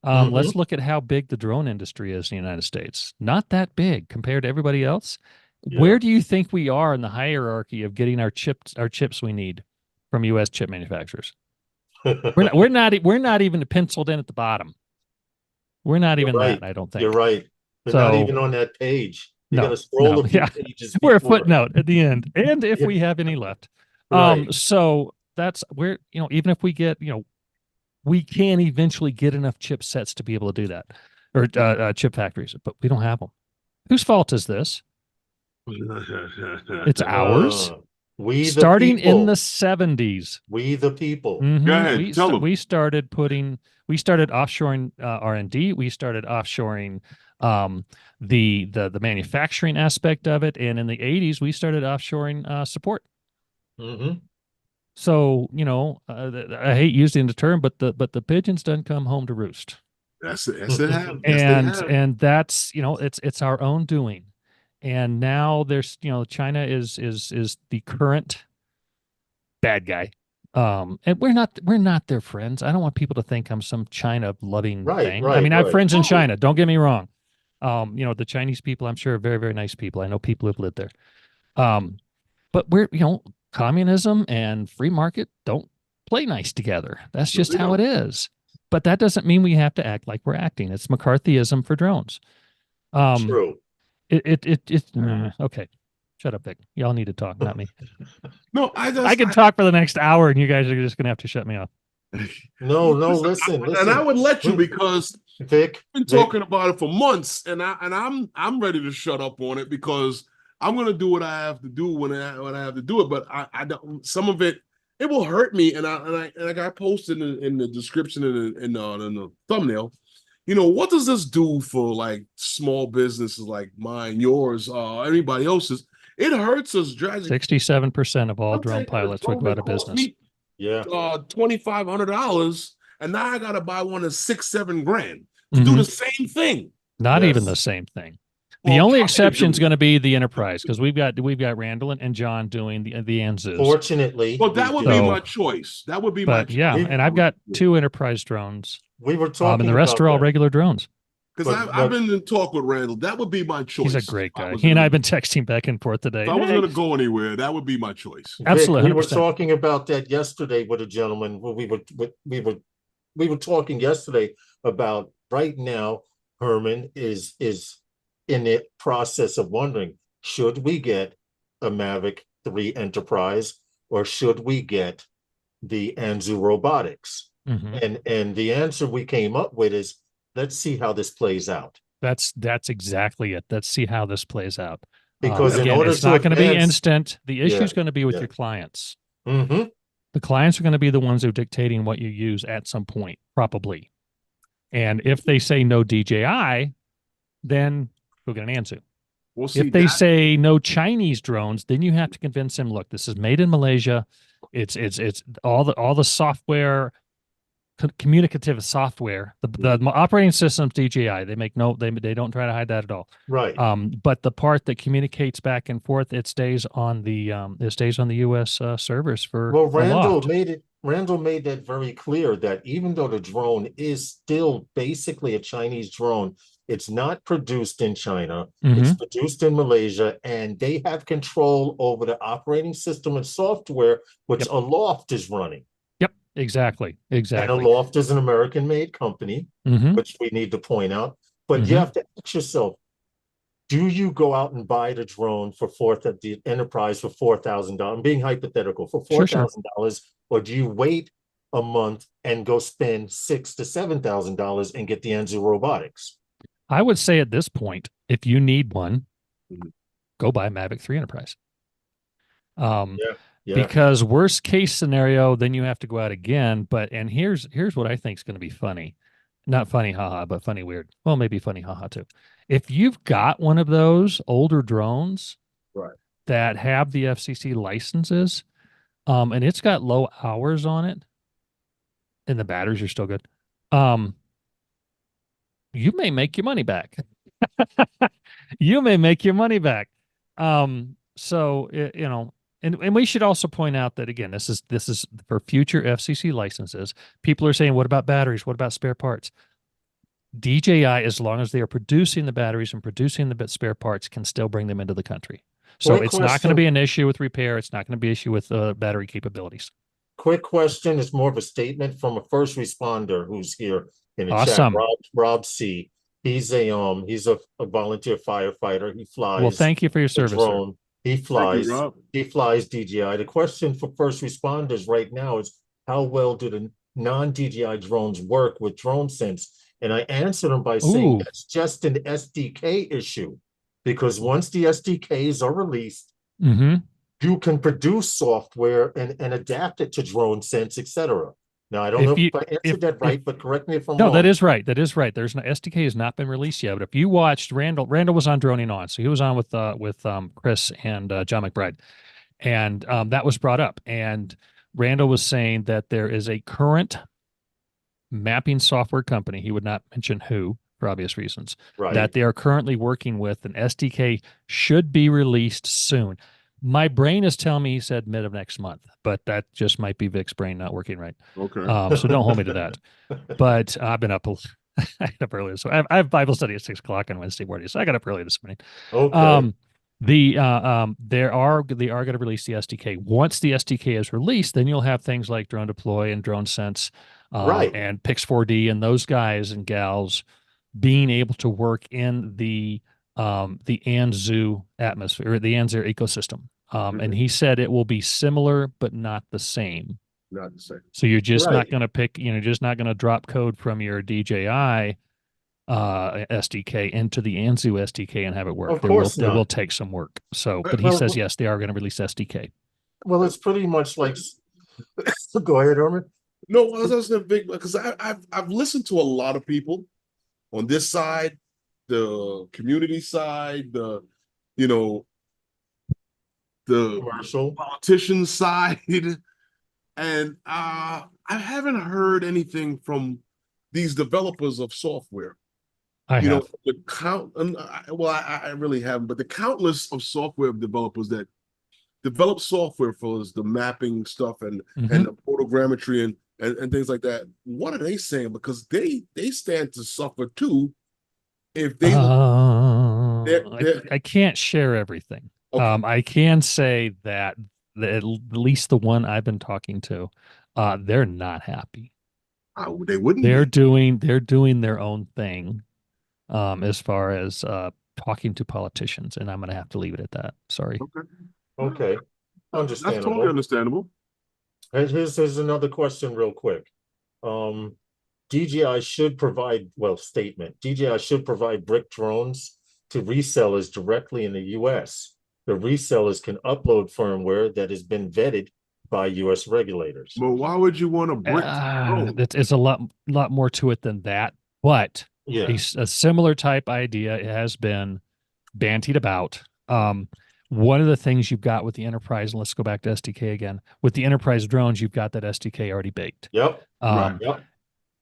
Mhm. Let's look at how big the drone industry is in the United States. Not that big compared to everybody else. Yeah. Where do you think we are in the hierarchy of getting our chips we need from U.S. chip manufacturers? We're not even penciled in at the bottom. We're not even right. that, I don't think. You're right. We're not even on that page. You got to scroll a few pages. We're a before. footnote at the end, and if we have any left. Right. So that's where, even if we get, we can eventually get enough chipsets to be able to do that, or chip factories, but we don't have them. Whose fault is this? It's ours. We starting the people. in the 70s. We the people. Mm-hmm. Go ahead, tell them. We started offshoring R&D. We started offshoring the manufacturing aspect of it, and in the 80s we started offshoring support. Mm-hmm. So I hate using the term, but the pigeons done come home to roost. That's it. And that's it's our own doing. And now there's China is the current bad guy. And we're not their friends. I don't want people to think I'm some China loving thing. I mean, I have friends in China. Don't get me wrong. The Chinese people, I'm sure, are very, very nice people. I know people who've lived there. But we're, communism and free market don't play nice together. That's just how it is. But that doesn't mean we have to act like we're acting. It's McCarthyism for drones. True. Okay. Shut up, Vic. Y'all need to talk, not me. No, I can talk for the next hour, and you guys are just going to have to shut me off. No, listen. And I would let you, because Vic, I've been talking about it for months, and I'm ready to shut up on it, because I'm going to do what I have to do when I have to do it. But I don't. Some of it will hurt me, and I posted in the description in the thumbnail. What does this do for like small businesses like mine, yours, anybody else's? It hurts us. 67% of all drone pilots would go out of business. $2,500, and now I got to buy one that's $6-7 grand. to do Mhm. the same thing. Not even Yes. the same thing. The Well, only try to exception is do- going to be the Enterprise because we've got Randall and John doing the Anzus. Fortunately, Well, that would do. be So- my choice. That would be my But choice. yeah, We- and I've got 2 Enterprise drones, we were and talking the rest about are all that. regular drones. Because But I've been in talk with Randall. That would be my choice. He's a great if I guy. was He and I gonna- have been texting back and forth today. If I was Hey, going to go anywhere, that would be my choice. Absolutely, Vic, we were 100%. talking about that yesterday with a gentleman. We were talking yesterday about right now. Herman is in the process of wondering, should we get a Mavic 3 Enterprise or should we get the Anzu Robotics? Mhm. And the answer we came up with is, let's see how this plays out. That's exactly it. Let's see how this plays out. Because in Again, order it's to not going to be advance- instant. The issue Yeah, is going to be with yeah. your clients. Mm-hmm. The clients are going to be the ones who are dictating what you use at some point, probably. And if they say no DJI, then go get an Anzu. We'll see. If they that- say no Chinese drones, then you have to convince them, look, this is made in Malaysia. It's all the software, communicative software, the operating systems DJI, they make no, they don't try to hide that at all. Right. But the part that communicates back and forth, it stays on the US servers for Well, Randall aloft. made that very clear that even though the drone is still basically a Chinese drone, it's not produced in China. It's Mhm. produced in Malaysia, and they have control over the operating system and software, which Yep. Aloft is running. Yep, exactly. And Aloft is an American-made company, Mhm. which we need to point out. But Mhm. you have to ask yourself, do you go out and buy the drone for the Enterprise for $4,000? I'm being hypothetical, for Sure, sure. $4,000, or do you wait a month and go spend $6,000 to $7,000 and get the Anzu Robotics? I would say at this point, if you need one, Mhm. go buy a Mavic 3 Enterprise. Yeah. Because worst case scenario, then you have to go out again. And here's what I think is going to be funny. Not funny, haha, but funny weird. Well, maybe funny, haha, too. If you've got one of those older drones Right. that have the FCC licenses, and it's got low hours on it, and the batteries are still good, you may make your money back. You may make your money back. So you know, and we should also point out that again, this is for future FCC licenses. People are saying, what about batteries? What about spare parts? DJI, as long as they are producing the batteries and producing the spare parts, can still bring them into the country. So Quick it's not going to question. be an issue with repair. It's not going to be an issue with battery capabilities. Quick question is more of a statement from a first responder who's here in the Awesome. chat. Rob C. He's a volunteer firefighter. He flies Well, thank you for your the service, sir. drone. He flies. Rob. He flies DJI. The question for first responders right now is, how well do the non-DJI drones work with DroneSense? And I answered him by saying Ooh. that's just an SDK issue, because once the SDKs are released, Mm-hmm. you can produce software and adapt it to DroneSense, etc. Now, I don't If know you- if I answered that right, but correct me if I'm No, wrong. that is right. That is right. There's no SDK has not been released yet. But if you watched Randall was on Droning On, so he was on with Chris and John McBride, and that was brought up. And Randall was saying that there is a current mapping software company. He would not mention who for obvious reasons. Right. That they are currently working with. An SDK should be released soon. My brain is telling me he said mid of next month, but that just might be Vic's brain not working right. Okay. So don't hold me to that. But I've been up, I got up earlier. So I have Bible study at 6:00 on Wednesday morning. So I got up early this morning. Okay. They are going to release the SDK. Once the SDK is released, then you'll have things like Drone Deploy and DroneSense, Right. and Pix4D and those guys and gals being able to work in the Anzu atmosphere, or the Anzu ecosystem. And he said it will be similar but not the same. Not the same. So you're just not Right. going to pick, just not going to drop code from your DJI SDK into the Anzu SDK and have it work. Of course There will not. take some work. So, but he Well, says yes, they are going to release SDK. Well, it's pretty much like. Go ahead, Herman. No, I was listening big because I've listened to a lot of people on this side, the community side, the Commercial. politician side, and I haven't heard anything from these developers of software. I you know, have. the count. I really haven't, but the countless of software developers that develop software for the mapping stuff and Mhm. the photogrammetry and things like that. What are they saying? Because they stand to suffer too if they they're I can't share everything. okay. I can say that at least the one I've been talking to, they're not happy. They wouldn't be. They're doing their own thing, as far as talking to politicians, and I'm gonna have to leave it at that. Sorry. Okay. Okay, That's totally understandable. understandable. Here's another question real quick. Um, DJI should provide, well, statement, DJI should provide brick drones to resellers directly in the US. The resellers can upload firmware that has been vetted by US regulators. But why would you want to brick drone? It's a lot more to it than that, but Yeah, a similar type idea has been bantied about. One of the things you've got with the enterprise, and let's go back to SDK again. With the enterprise drones, you've got that SDK already baked. yep, Right. yep,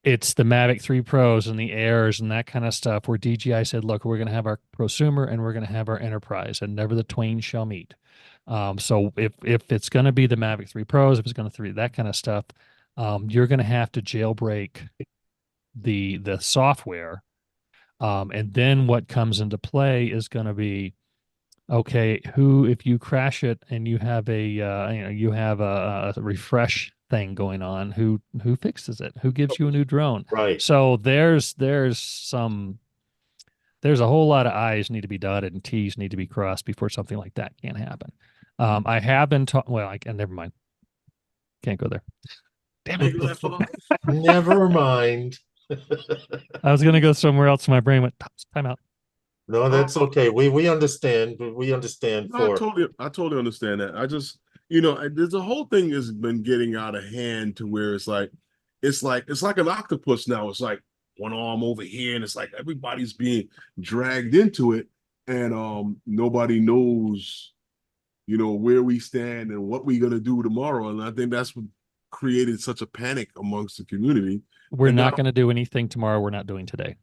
It's the Mavic 3 Pros and the Airs and that kind of stuff where DJI said, look, we're going to have our prosumer and we're going to have our enterprise, and never the twain shall meet. So if it's going to be the Mavic 3 Pros, if it's going to 3 that kind of stuff, you're going to have to jailbreak the software. And then what comes into play is going to be, okay, who, if you crash it and you have you have a refresh thing going on, who fixes it? Who gives you a new drone? right. So there's a whole lot of I's need to be dotted and T's need to be crossed before something like that can happen. I have been talking. Well, I can never mind. Can't go there. Damn it! Never mind. I was gonna go somewhere else. My brain went time out. No, that's okay. We understand. We understand No, for I totally understand that. I just, there's a whole thing has been getting out of hand to where it's like an octopus now. It's like one arm over here, and it's like everybody's being dragged into it, and nobody knows, where we stand and what we're gonna do tomorrow. And I think that's what created such a panic amongst the community. We're And not now, going to do anything tomorrow. We're not doing today.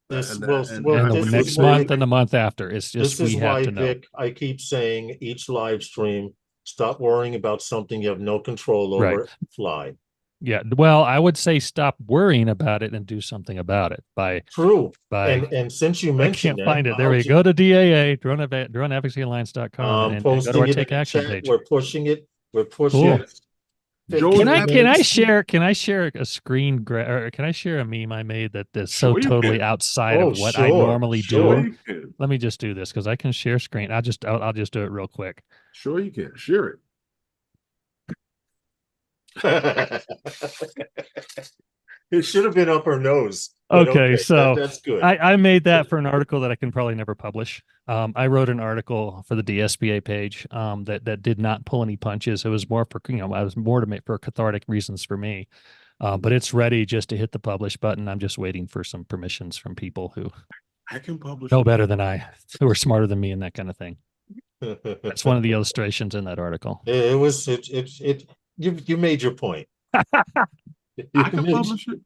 this. and Well, and well, And I the this think is next why. month and the month after. It's just This is we have why, to know. Vic, I keep saying each live stream, stop worrying about something you have no control Right. over. Fly. Yeah. Well, I would say stop worrying about it and do something about it True. by And since you I mentioned can't that, find it. There we go to DAA, droneadvocacyalliance.com and go to our posting it in take the action chat. page. We're pushing it. We're pushing Cool. it. yes, Joe 15 Can I minutes. share a screen or can I share a meme I made that's so sure you totally can. outside Oh, of what I sure, normally Sure do? sure. you can. Let me just do this because I can share screen. I'll just do it real quick. Sure you can. Share it. It should have been up her nose, but Okay, so that's good. I made that for an article that I can probably never publish. I wrote an article for the DSBA page that did not pull any punches. It was more for I was more to make for cathartic reasons for me. But it's ready just to hit the publish button. I'm just waiting for some permissions from people who I can publish know it. better than I, who are smarter than me, and that kind of thing. That's one of the illustrations in that article. It was it. You made your point. I can publish it.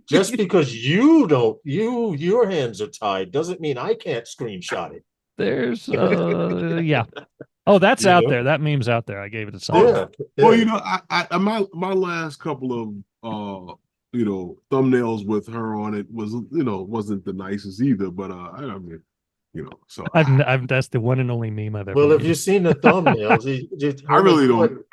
Just because you don't, your hands are tied doesn't mean I can't screenshot it. There's yeah. Oh, that's You out know? there. That meme's out there. I gave it to someone. Yeah, Well, yeah. my last couple of thumbnails with her on it wasn't the nicest either, but I mean, so That's the one and only meme I've ever Well, made. have you seen the thumbnails? I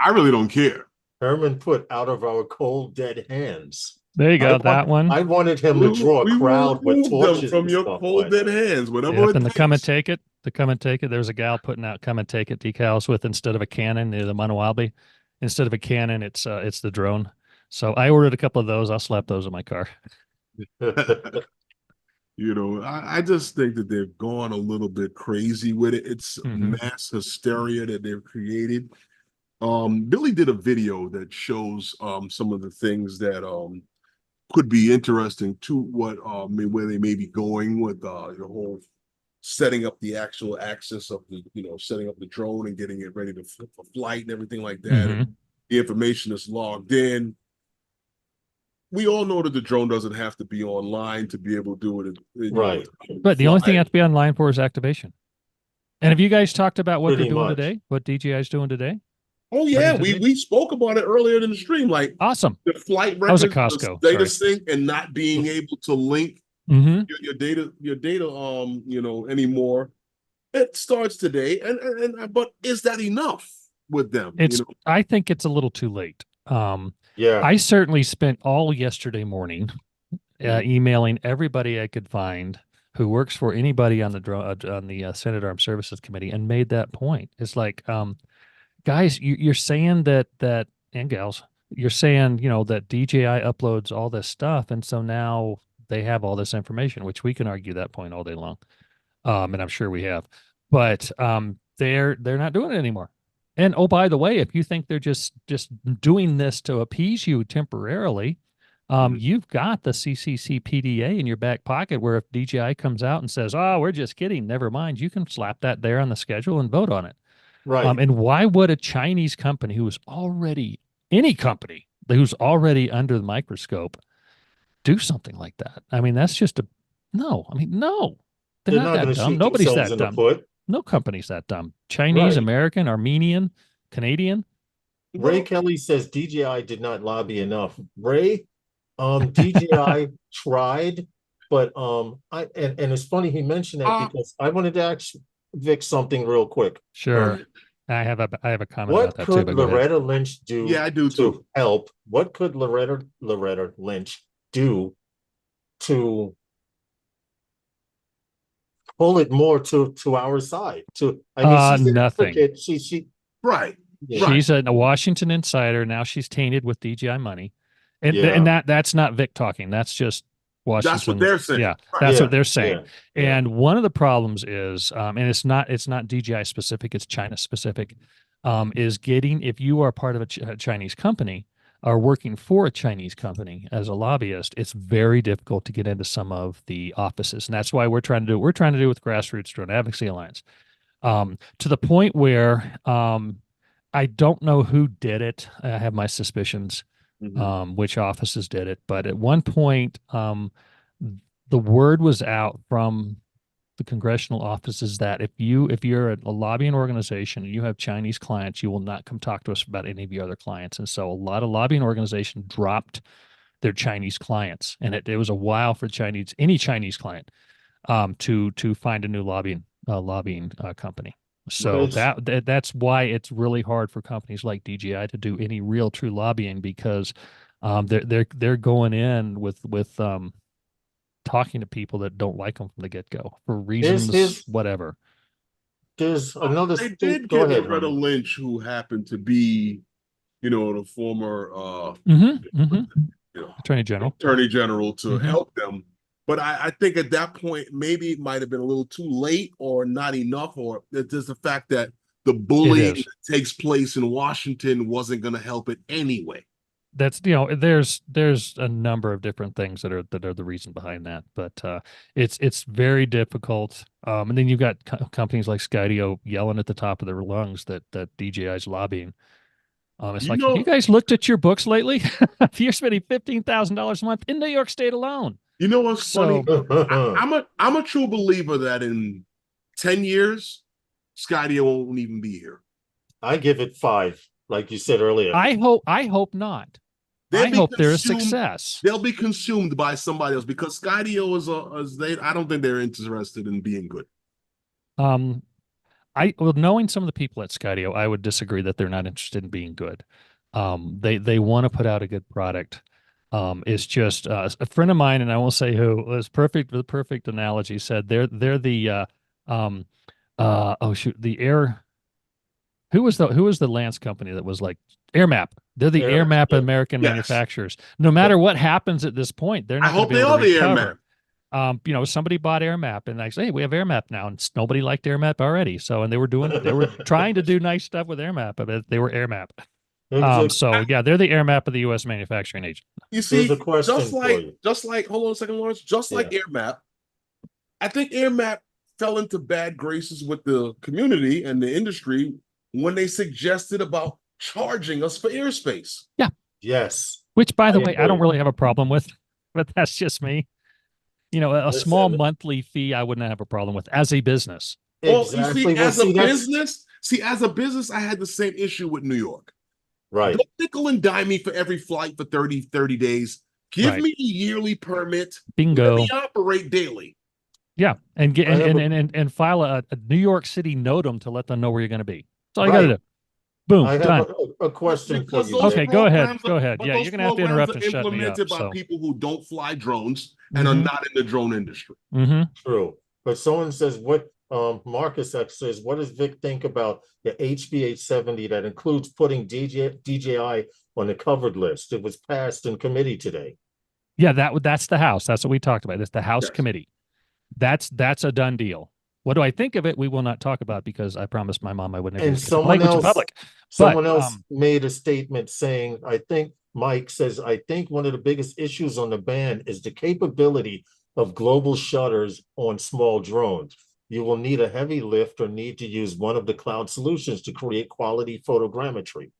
really don't care. Herman put out of our cold dead hands. There you go. That one. I wanted him to draw a We will crowd with remove them torches from and your stuff. cold dead hands, whatever Yep, it and the come and takes. take it. The come and take it. There's a gal putting out come and take it decals with, instead of a cannon, the Manawalbi. Instead of a cannon, it's the drone. So I ordered a couple of those. I'll slap those in my car. I just think that they've gone a little bit crazy with it. It's mass hysteria that they've created. Billy did a video that shows some of the things that could be interesting to what where they may be going with the whole setting up the actual access of the setting up the drone and getting it ready for flight and everything like that. And the information is logged in. we all know that the drone doesn't have to be online to be able to do it. Right. But the only thing you fly. have to be online for is activation. And have you guys talked about what Pretty they're doing much. today? What DJI is doing today? Oh yeah, Starting today? we spoke about it earlier in the stream. Like Awesome. the flight I was records, at the Costco. data Sorry. sync, and not being able to link Mm-hmm. your data, anymore. It starts today, and but is that enough with them? It's I think it's a little too late. Yeah. I certainly spent all yesterday morning emailing everybody I could find who works for anybody on the Senate Armed Services Committee and made that point. It's like, guys, you're saying that and gals, you're saying that DJI uploads all this stuff, and so now they have all this information, which we can argue that point all day long, and I'm sure we have, but they're not doing it anymore. And oh, by the way, if you think they're just doing this to appease you temporarily, you've got the CCC PDA in your back pocket, where if DJI comes out and says, "Oh, we're just kidding," never mind, you can slap that there on the schedule and vote on it. Right. And why would a Chinese company any company who's already under the microscope do something like that? I mean, that's just no. I mean, no, they're not going that to dumb. shoot Nobody's themselves that in the dumb. foot. No company's that dumb. Chinese, Right. American, Armenian, Canadian. Ray Kelly says DJI did not lobby enough. Ray, DJI tried, but and it's funny he mentioned that because I wanted to ask Vic something real quick. Sure. I have a comment What about that too. could But go ahead. Loretta Lynch do? Yeah, I do to too. help? What could Loretta Lynch do to pull it more to our side? She's nothing. She Right. Yeah. She's a Washington insider. Now she's tainted with DJI money. And, Yeah. and that's not Vic talking. That's just Washington. That's what they're saying. Yeah, Right. that's Yeah, what they're saying. yeah. And one of the problems is, and it's not DJI specific, it's China specific, is getting, if you are part of a Chinese company or working for a Chinese company as a lobbyist, it's very difficult to get into some of the offices. And that's why we're trying to do with Grassroots Drone Advocacy Alliance, to the point where I don't know who did it. I have my suspicions. Which offices did it, but at one point the word was out from the congressional offices that if you're a lobbying organization and you have Chinese clients, you will not come talk to us about any of your other clients. And so a lot of lobbying organizations dropped their Chinese clients, and it was a while for any Chinese client to find a new lobbying company. So that's why it's really hard for companies like DJI to do any real true lobbying, because they're going in with talking to people that don't like them from the get-go for reasons whatever. There's another. They did get Loretta Lynch, who happened to be, the former Attorney General to help them. But I think at that point, maybe it might have been a little too late or not enough, or there's the fact that the bullying that takes place in Washington wasn't going to help it anyway. That's, there's a number of different things that are the reason behind that, but it's very difficult. And then you've got companies like Skydio yelling at the top of their lungs that DJI is lobbying. It's have you guys looked at your books lately? You're spending $15,000 a month in New York State alone. You know what's funny? I'm a true believer that in 10 years, Skydio won't even be here. I give it 5, like you said earlier. I hope not. I hope they're a success. They'll be consumed by somebody else, because Skydio I don't think they're interested in being good. Knowing some of the people at Skydio, I would disagree that they're not interested in being good. They want to put out a good product. It's just a friend of mine, and I won't say who, was the perfect analogy, said they're the who was the lance company that was like AirMap? They're the AirMap American manufacturers. No matter what happens at this point, they're not. I hope they are the AirMap. Somebody bought AirMap and they say, hey, we have AirMap now, and nobody liked AirMap already. So, and they were trying to do nice stuff with AirMap, but they were AirMap. They're the AirMap of the U.S. manufacturing agent. You see, just like hold on a second, Lawrence, like AirMap, I think AirMap fell into bad graces with the community and the industry when they suggested about charging us for airspace. Yeah. Yes. Which, by the I way, I don't agree. really have a problem with, but that's just me. You know, a small Listen, monthly fee I wouldn't have a problem with as a business. Well, you see, exactly. Well, as a see, that's business, I had the same issue with New York. right. Don't nickel and dime me for every flight for 30 days. Give Right. me a yearly permit. Let me Bingo. operate daily. Yeah. And get I have a and file a New York City NOTAM to let them know where you're going to be. That's all you got to Right. do. Boom. I have Done. a question for Because you, those Okay, Vic. go ahead. programs are, Go ahead. but Yeah, those you're gonna have to programs interrupt are and shut me up. implemented by So, people who don't fly drones and are hmm not in the drone industry. True. But someone says what Marcus X says, what does Vic think about the HB 870 that includes putting DJI on the covered list? It was passed in committee today. Yeah, that's the House. That's what we talked about. It's the House Yes. committee. That's a done deal. What do I think of it? We will not talk about because I promised my mom I would never And use language in public. But someone else made a statement saying, I think Mike says, I think one of the biggest issues on the ban is the capability of global shutters on small drones. You will need a heavy lift or need to use one of the cloud solutions to create quality photogrammetry.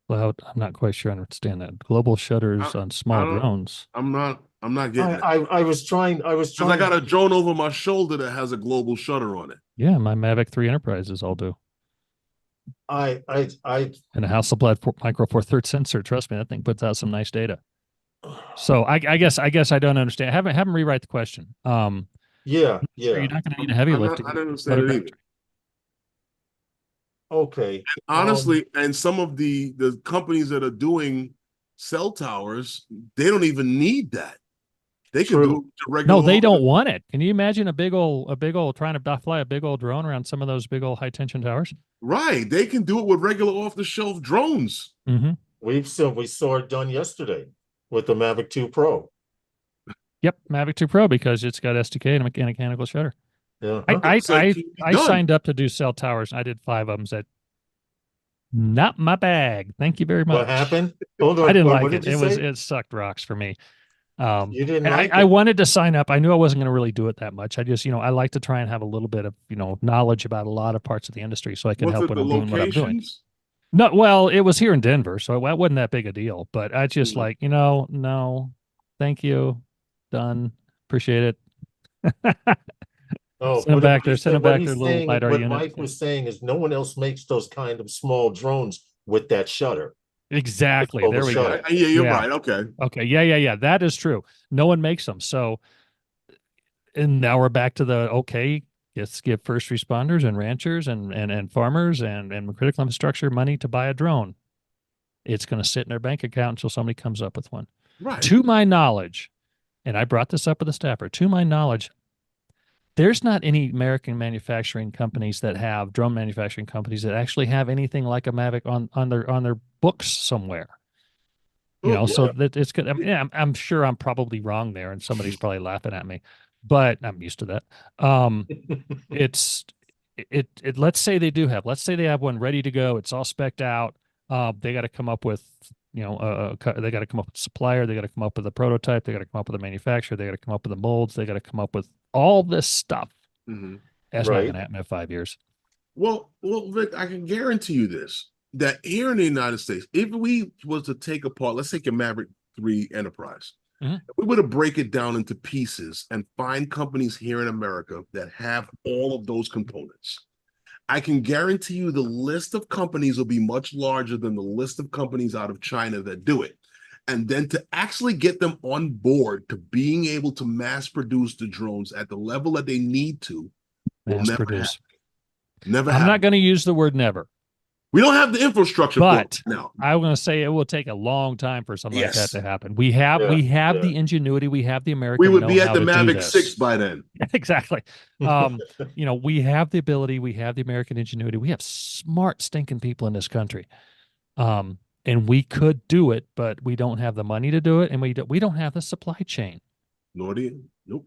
cloud, I'm not quite sure I understand that. Global shutters on I small don't. drones. I'm not getting it. I was trying Because I got a drone over my shoulder that has a global shutter on it. Yeah, my Mavic 3 Enterprises all do. I And a Hasselblad Micro Four Third sensor. Trust me, that thing puts out some nice data. So I guess I don't understand. Have them rewrite the question. yeah, Sure, yeah. you're not going to need a heavy lift. I didn't understand it either. Okay. Honestly, and some of the companies that are doing cell towers, they don't even need that. They could do it regular. No, they don't want it. Can you imagine a big old trying to fly a big old drone around some of those big old high tension towers? Right. They can do it with regular off the shelf drones. Mm-hmm. We saw it done yesterday with the Mavic 2 Pro. Yep, Mavic 2 Pro because it's got SDK and a mechanical shutter. Yeah. I signed up to do cell towers. I did 5 of them. Said, not my bag. Thank you very much. What happened? Hold on. I didn't like what it. Did you say? It sucked rocks for me. You didn't and like I it? wanted to sign up. I knew I wasn't going to really do it that much. I just, I like to try and have a little bit of, knowledge about a lot of parts of the industry so I can help when I'm doing what I'm doing. No, well, it was here in Denver, so it wasn't that big a deal. But I just like, no, thank you, done, appreciate it. Oh, send them back there. Send them back their he's little saying, LiDAR what unit. Mike was saying is no one else makes those kind of small drones with that shutter. Exactly. There we go. Yeah, you're right. Okay. Okay. Yeah. That is true. No one makes them. So, and now we're back to let's give first responders and ranchers and farmers and critical infrastructure money to buy a drone. It's going to sit in their bank account until somebody comes up with one. Right. To my knowledge, and I brought this up with a staffer, to my knowledge, there's not any American manufacturing companies that have drone manufacturing companies that actually have anything like a Mavic on their books somewhere. So that it's good. I mean, I'm sure I'm probably wrong there, and somebody's probably laughing at me, but I'm used to that. Let's say they do have. Let's say they have one ready to go. It's all spec'd out. They got to come up with, they got to come up with a supplier. They got to come up with a prototype. They got to come up with a manufacturer. They got to come up with the molds. They got to come up with all this stuff. Mm-hmm. That's not going to happen in 5 years. Well, Vic, I can guarantee you this, that here in the United States, if we was to take apart, let's take a Maverick 3 Enterprise, if we were to break it down into pieces and find companies here in America that have all of those components, I can guarantee you the list of companies will be much larger than the list of companies out of China that do it. And then to actually get them on board to being able to mass produce the drones at the level that they need to, mass produce. Never. I'm not going to use the word never. We don't have the infrastructure but for it now. I'm going to say it will take a long time for something like that to happen. We have the ingenuity. We have the American. We would be at the Mavic 6 by then. Exactly. We have the ability. We have the American ingenuity. We have smart, stinking people in this country. And we could do it, but we don't have the money to do it, and we don't have the supply chain. Nor do you. Nope.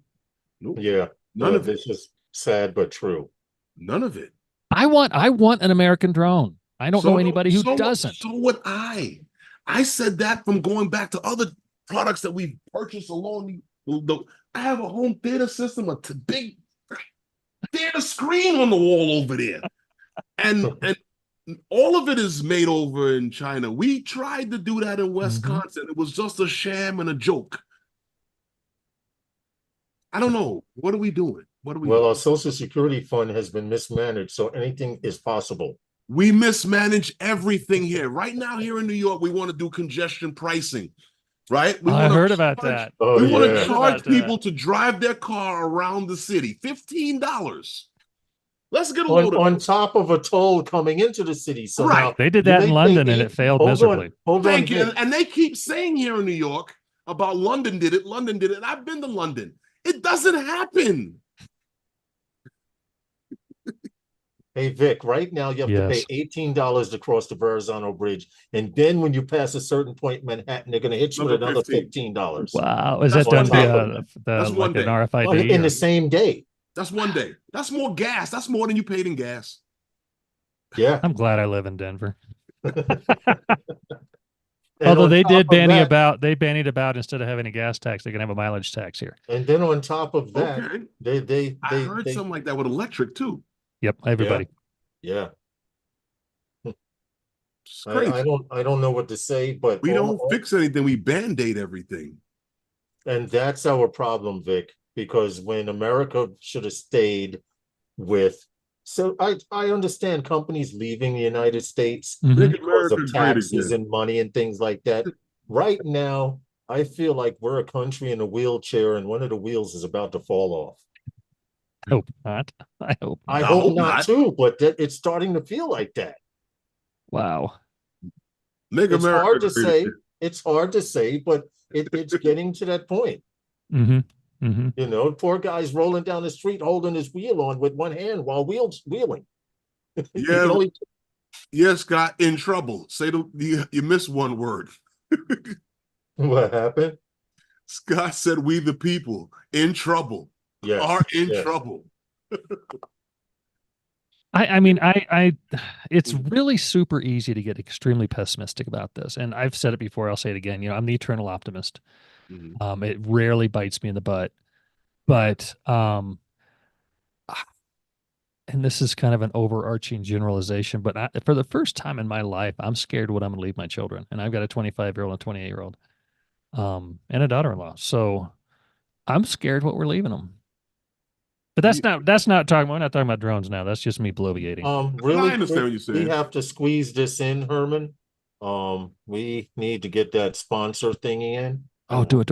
Yeah. None of it. This is sad but true. None of it. I want an American drone. I don't know anybody who doesn't. So would I. I said that from going back to other products that we've purchased along I have a home theater system, a big theater screen on the wall over there. And All of it is made over in China. We tried to do that in Mm-hmm. Wisconsin. It was just a sham and a joke. I don't know. What are we doing? What are we Well, doing? our Social Security fund has been mismanaged, so anything is possible. We mismanage everything here. Right now, here in New York, we want to do congestion pricing, right? I heard about that. Oh, We want yeah. to Heard charge about that. people to drive their car around the city. $15. Let's get a load of On top of a toll coming into the city. So Right. now They did you that may in pay London and it failed miserably. Hold on, Thank you. Vic. And they keep saying here in New York about London did it. London did it. And I've been to London. It doesn't happen. Hey, Vic, right now you have to pay $18 to cross the Verrazano Bridge. And then when you pass a certain point in Manhattan, they're going to hit you with Another another $15. $15. Wow. Is That's that done one day. via That's like one an day. RFID? In the same day. That's one day. That's more gas. That's more than you paid in gas. Yeah. I'm glad I live in Denver. And Although on they top did of bannied about instead of having a gas tax, they're gonna have a mileage tax here. And then on top of that, Okay. I heard something like that with electric too. Yep, everybody. Yeah. It's crazy. I don't know what to say, but We don't fix anything. We band-aid everything. and that's our problem, Vic, because when America should have stayed with, so I understand companies leaving the United States Mhm. Make because of America great taxes again. and money and things like that. Right now, I feel like we're a country in a wheelchair and one of the wheels is about to fall off. I hope not. I hope not. I hope not too, but it's starting to feel like that. Wow. Make It's America hard to great say. again. It's hard to say, but it's getting to that point. Mm-hmm. Mm-hmm. You know, poor guy's rolling down the street holding his wheel on with one hand while wheeling. Yeah. Yeah, Scott, in trouble. You missed one word. What happened? Scott said, "We the people in trouble are in trouble." It's really super easy to get extremely pessimistic about this. And I've said it before, I'll say it again. I'm the eternal optimist. Mm-hmm. It rarely bites me in the butt. But and this is kind of an overarching generalization, but for the first time in my life, I'm scared what I'm going to leave my children. And I've got a 25-year-old and a 28-year-old, and a daughter-in-law. So I'm scared what we're leaving them. But we're not talking about drones now. That's just me bloviating. Really, I understand what you're saying. We have to squeeze this in, Herman. We need to get that sponsor thingy in. Oh, do it.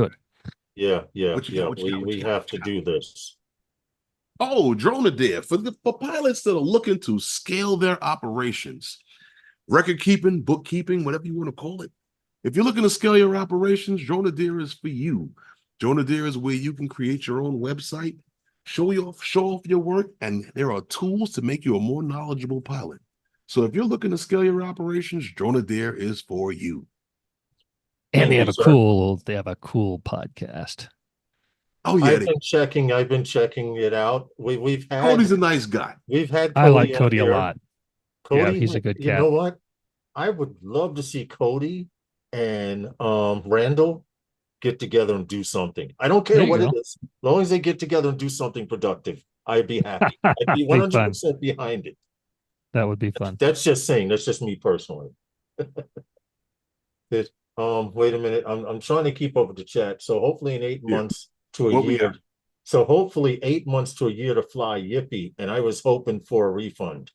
Yeah. We have to do this. Oh, Drone-a-Dare for pilots that are looking to scale their operations, record keeping, bookkeeping, whatever you want to call it. If you're looking to scale your operations, Drone-a-Dare is for you. Drone-a-Dare is where you can create your own website, show off your work, and there are tools to make you a more knowledgeable pilot. So if you're looking to scale your operations, Drone-a-Dare is for you. And they have a cool podcast. Oh yeah, I've been checking it out. We've had Cody's a nice guy. We've had Cody. I like Cody a lot. Cody, he's a good cat. You know what? I would love to see Cody and Randall get together and do something. I don't care what it is, as long as they get together and do something productive. I'd be happy. I'd be 100% behind it. That would be fun. That's just me personally. Wait a minute. I'm trying to keep up with the chat. So hopefully in 8 months to a year. So hopefully 8 months to a year to fly. Yippee. And I was hoping for a refund.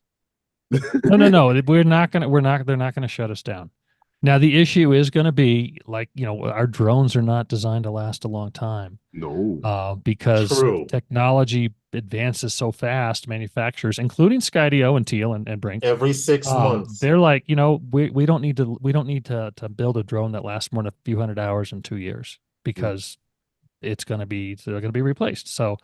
No. They're not gonna shut us down. Now the issue is going to be our drones are not designed to last a long time. No, because technology advances so fast. Manufacturers, including Skydio and Teal and Brinks, every 6 months, they're like, we don't need to build a drone that lasts more than a few hundred hours in 2 years because they're going to be replaced. So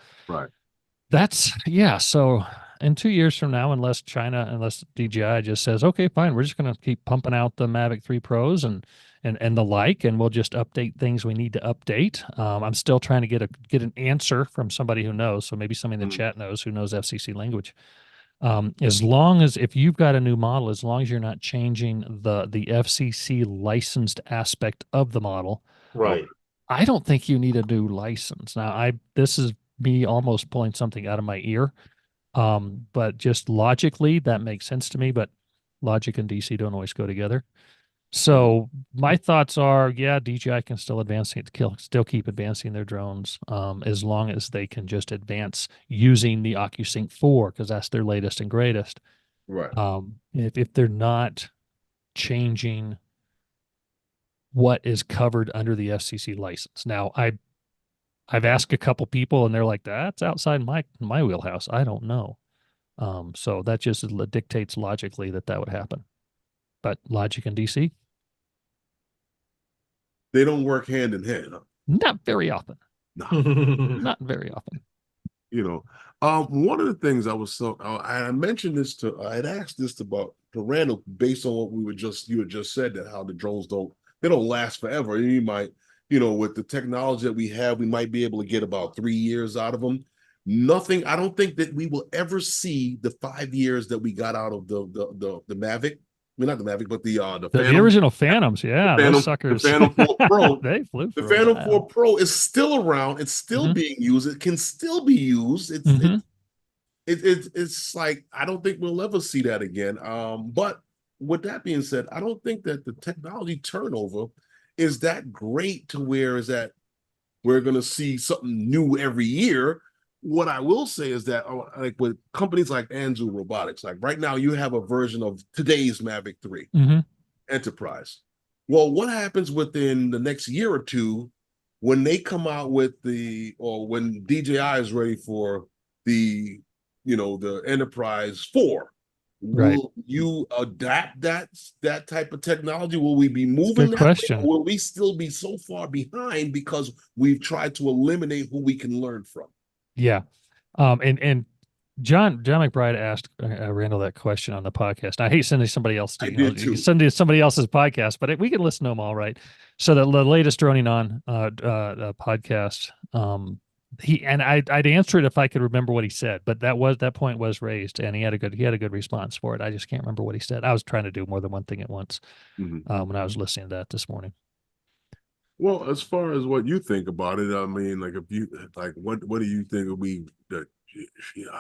that's So in 2 years from now, unless DJI just says, okay, fine, we're just going to keep pumping out the Mavic 3 Pros and the like, and we'll just update things we need to update. I'm still trying to get an answer from somebody who knows. So maybe somebody in the chat knows who knows FCC language. As long as if you've got a new model, as long as you're not changing the FCC licensed aspect of the model, right? I don't think you need a new license. Now, this is me almost pulling something out of my ear. But just logically, that makes sense to me. But Logic and DC don't always go together. So my thoughts are, yeah, DJI can still still keep advancing their drones, as long as they can just advance using the OcuSync 4, because that's their latest and greatest. Right. If they're not changing what is covered under the FCC license. Now, I've asked a couple people, and they're like, "That's outside my wheelhouse. I don't know." So that just dictates logically that would happen. But Logic and DC, They don't work hand in hand. Huh? not very often. No. Not very often. You know, one of the things I mentioned this I had asked this to Randall based on what you had just said, that how the drones don't last forever. You might, with the technology that we have, we might be able to get about 3 years out of them. Nothing. I don't think that we will ever see the 5 years that we got out of the Mavic. I mean, not the Mavic, but the Phantom, original Phantoms. Yeah, those suckers. The Phantom 4 Pro. They flew for the Phantom 4 Pro is still around. It's still being used. It can still be used. It's like, I don't think we'll ever see that again. But with that being said, I don't think that the technology turnover is that great to where is that we're going to see something new every year. What I will say is that, like with companies like Anzu Robotics, like right now you have a version of today's Mavic 3 Enterprise. Well, what happens within the next year or two when they come out with when DJI is ready for the Enterprise 4? Right. Will you adapt that type of technology? Will we be moving Good that question. way, or will we still be so far behind because we've tried to eliminate who we can learn from? Yeah. And John McBride asked Randall that question on the podcast. I hate sending somebody else to did too. send to somebody else's podcast, but we can listen to them all right. So the latest Droning On podcast, I'd answer it if I could remember what he said, but that point was raised, and he had a good response for it. I just can't remember what he said. I was trying to do more than one thing at once when I was listening to that this morning. Well, as far as what you think about it, I mean, like, if you like, what do you think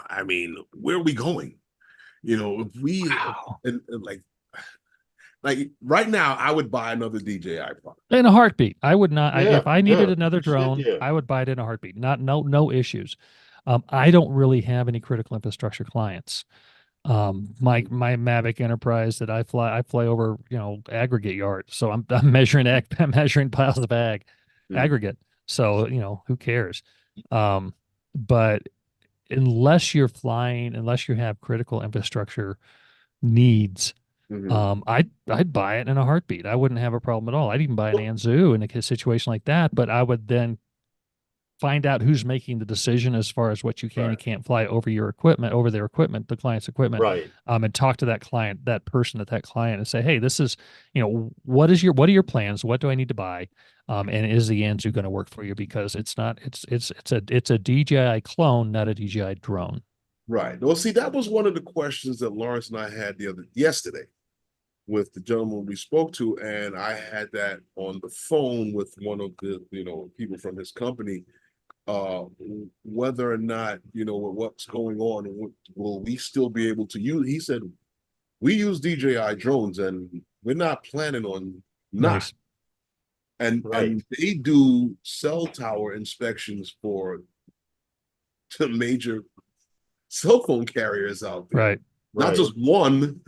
I mean, where are we going? If we and like right now, I would buy another DJI product in a heartbeat. I would not. If I needed another you should, drone, I would buy it in a heartbeat. No issues. I don't really have any critical infrastructure clients. My Mavic Enterprise that I fly over, aggregate yard. So I'm measuring piles of aggregate. So, who cares? But unless you have critical infrastructure needs, I'd buy it in a heartbeat. I wouldn't have a problem at all. I'd even buy an Anzu in a situation like that, but I would then find out who's making the decision as far as what you can and can't fly over their equipment, the client's equipment, and talk to that person at that client and say, hey, this is, what are your plans? What do I need to buy? And is the Anzu going to work for you? Because it's a DJI clone, not a DJI drone. Right. Well, see, that was one of the questions that Lawrence and I had yesterday with the gentleman we spoke to, and I had that on the phone with one of the people from his company, whether or not what's going on, and will we still be able to use. He said we use DJI drones, and we're not planning on not. Nice. And they do cell tower inspections for the major cell phone carriers out there, not just one.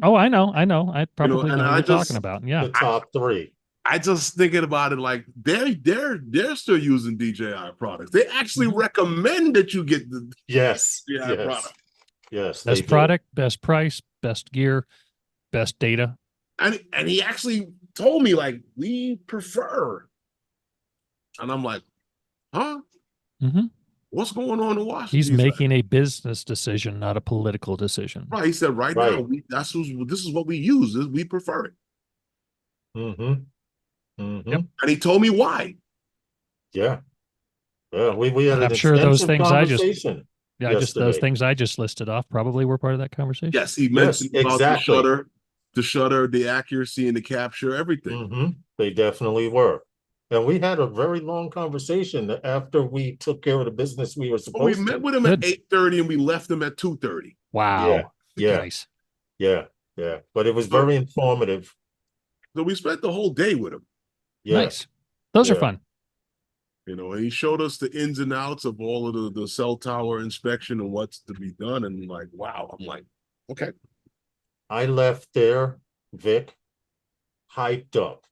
Oh, I know. I probably know what you're talking about. Yeah, the top three. I just thinking about it like they're still using DJI products. They actually recommend that you get the DJI product. Yes, best product, best price, best gear, best data. And he actually told me, like, we prefer. And I'm like, huh? What's going on in Washington? He's making a business decision, not a political decision. Right. He said, now, this is what we use. We prefer it. Yep. And he told me why. Yeah. Yeah. We had I'm sure those things those things I just listed off probably were part of that conversation. Yes, he mentioned about the shutter, the accuracy, and the capture, everything. They definitely were. And we had a very long conversation after we took care of the business we were supposed to. We met with him at 8:30 and we left him at 2:30. Wow. Yeah. Nice. Yeah, yeah. But it was very informative. So we spent the whole day with him. Yeah, Nice. Those are yeah. fun. You know, and he showed us the ins and outs of all of the cell tower inspection and what's to be done. And like, wow, I'm like, okay. I left there, Vic, hyped up.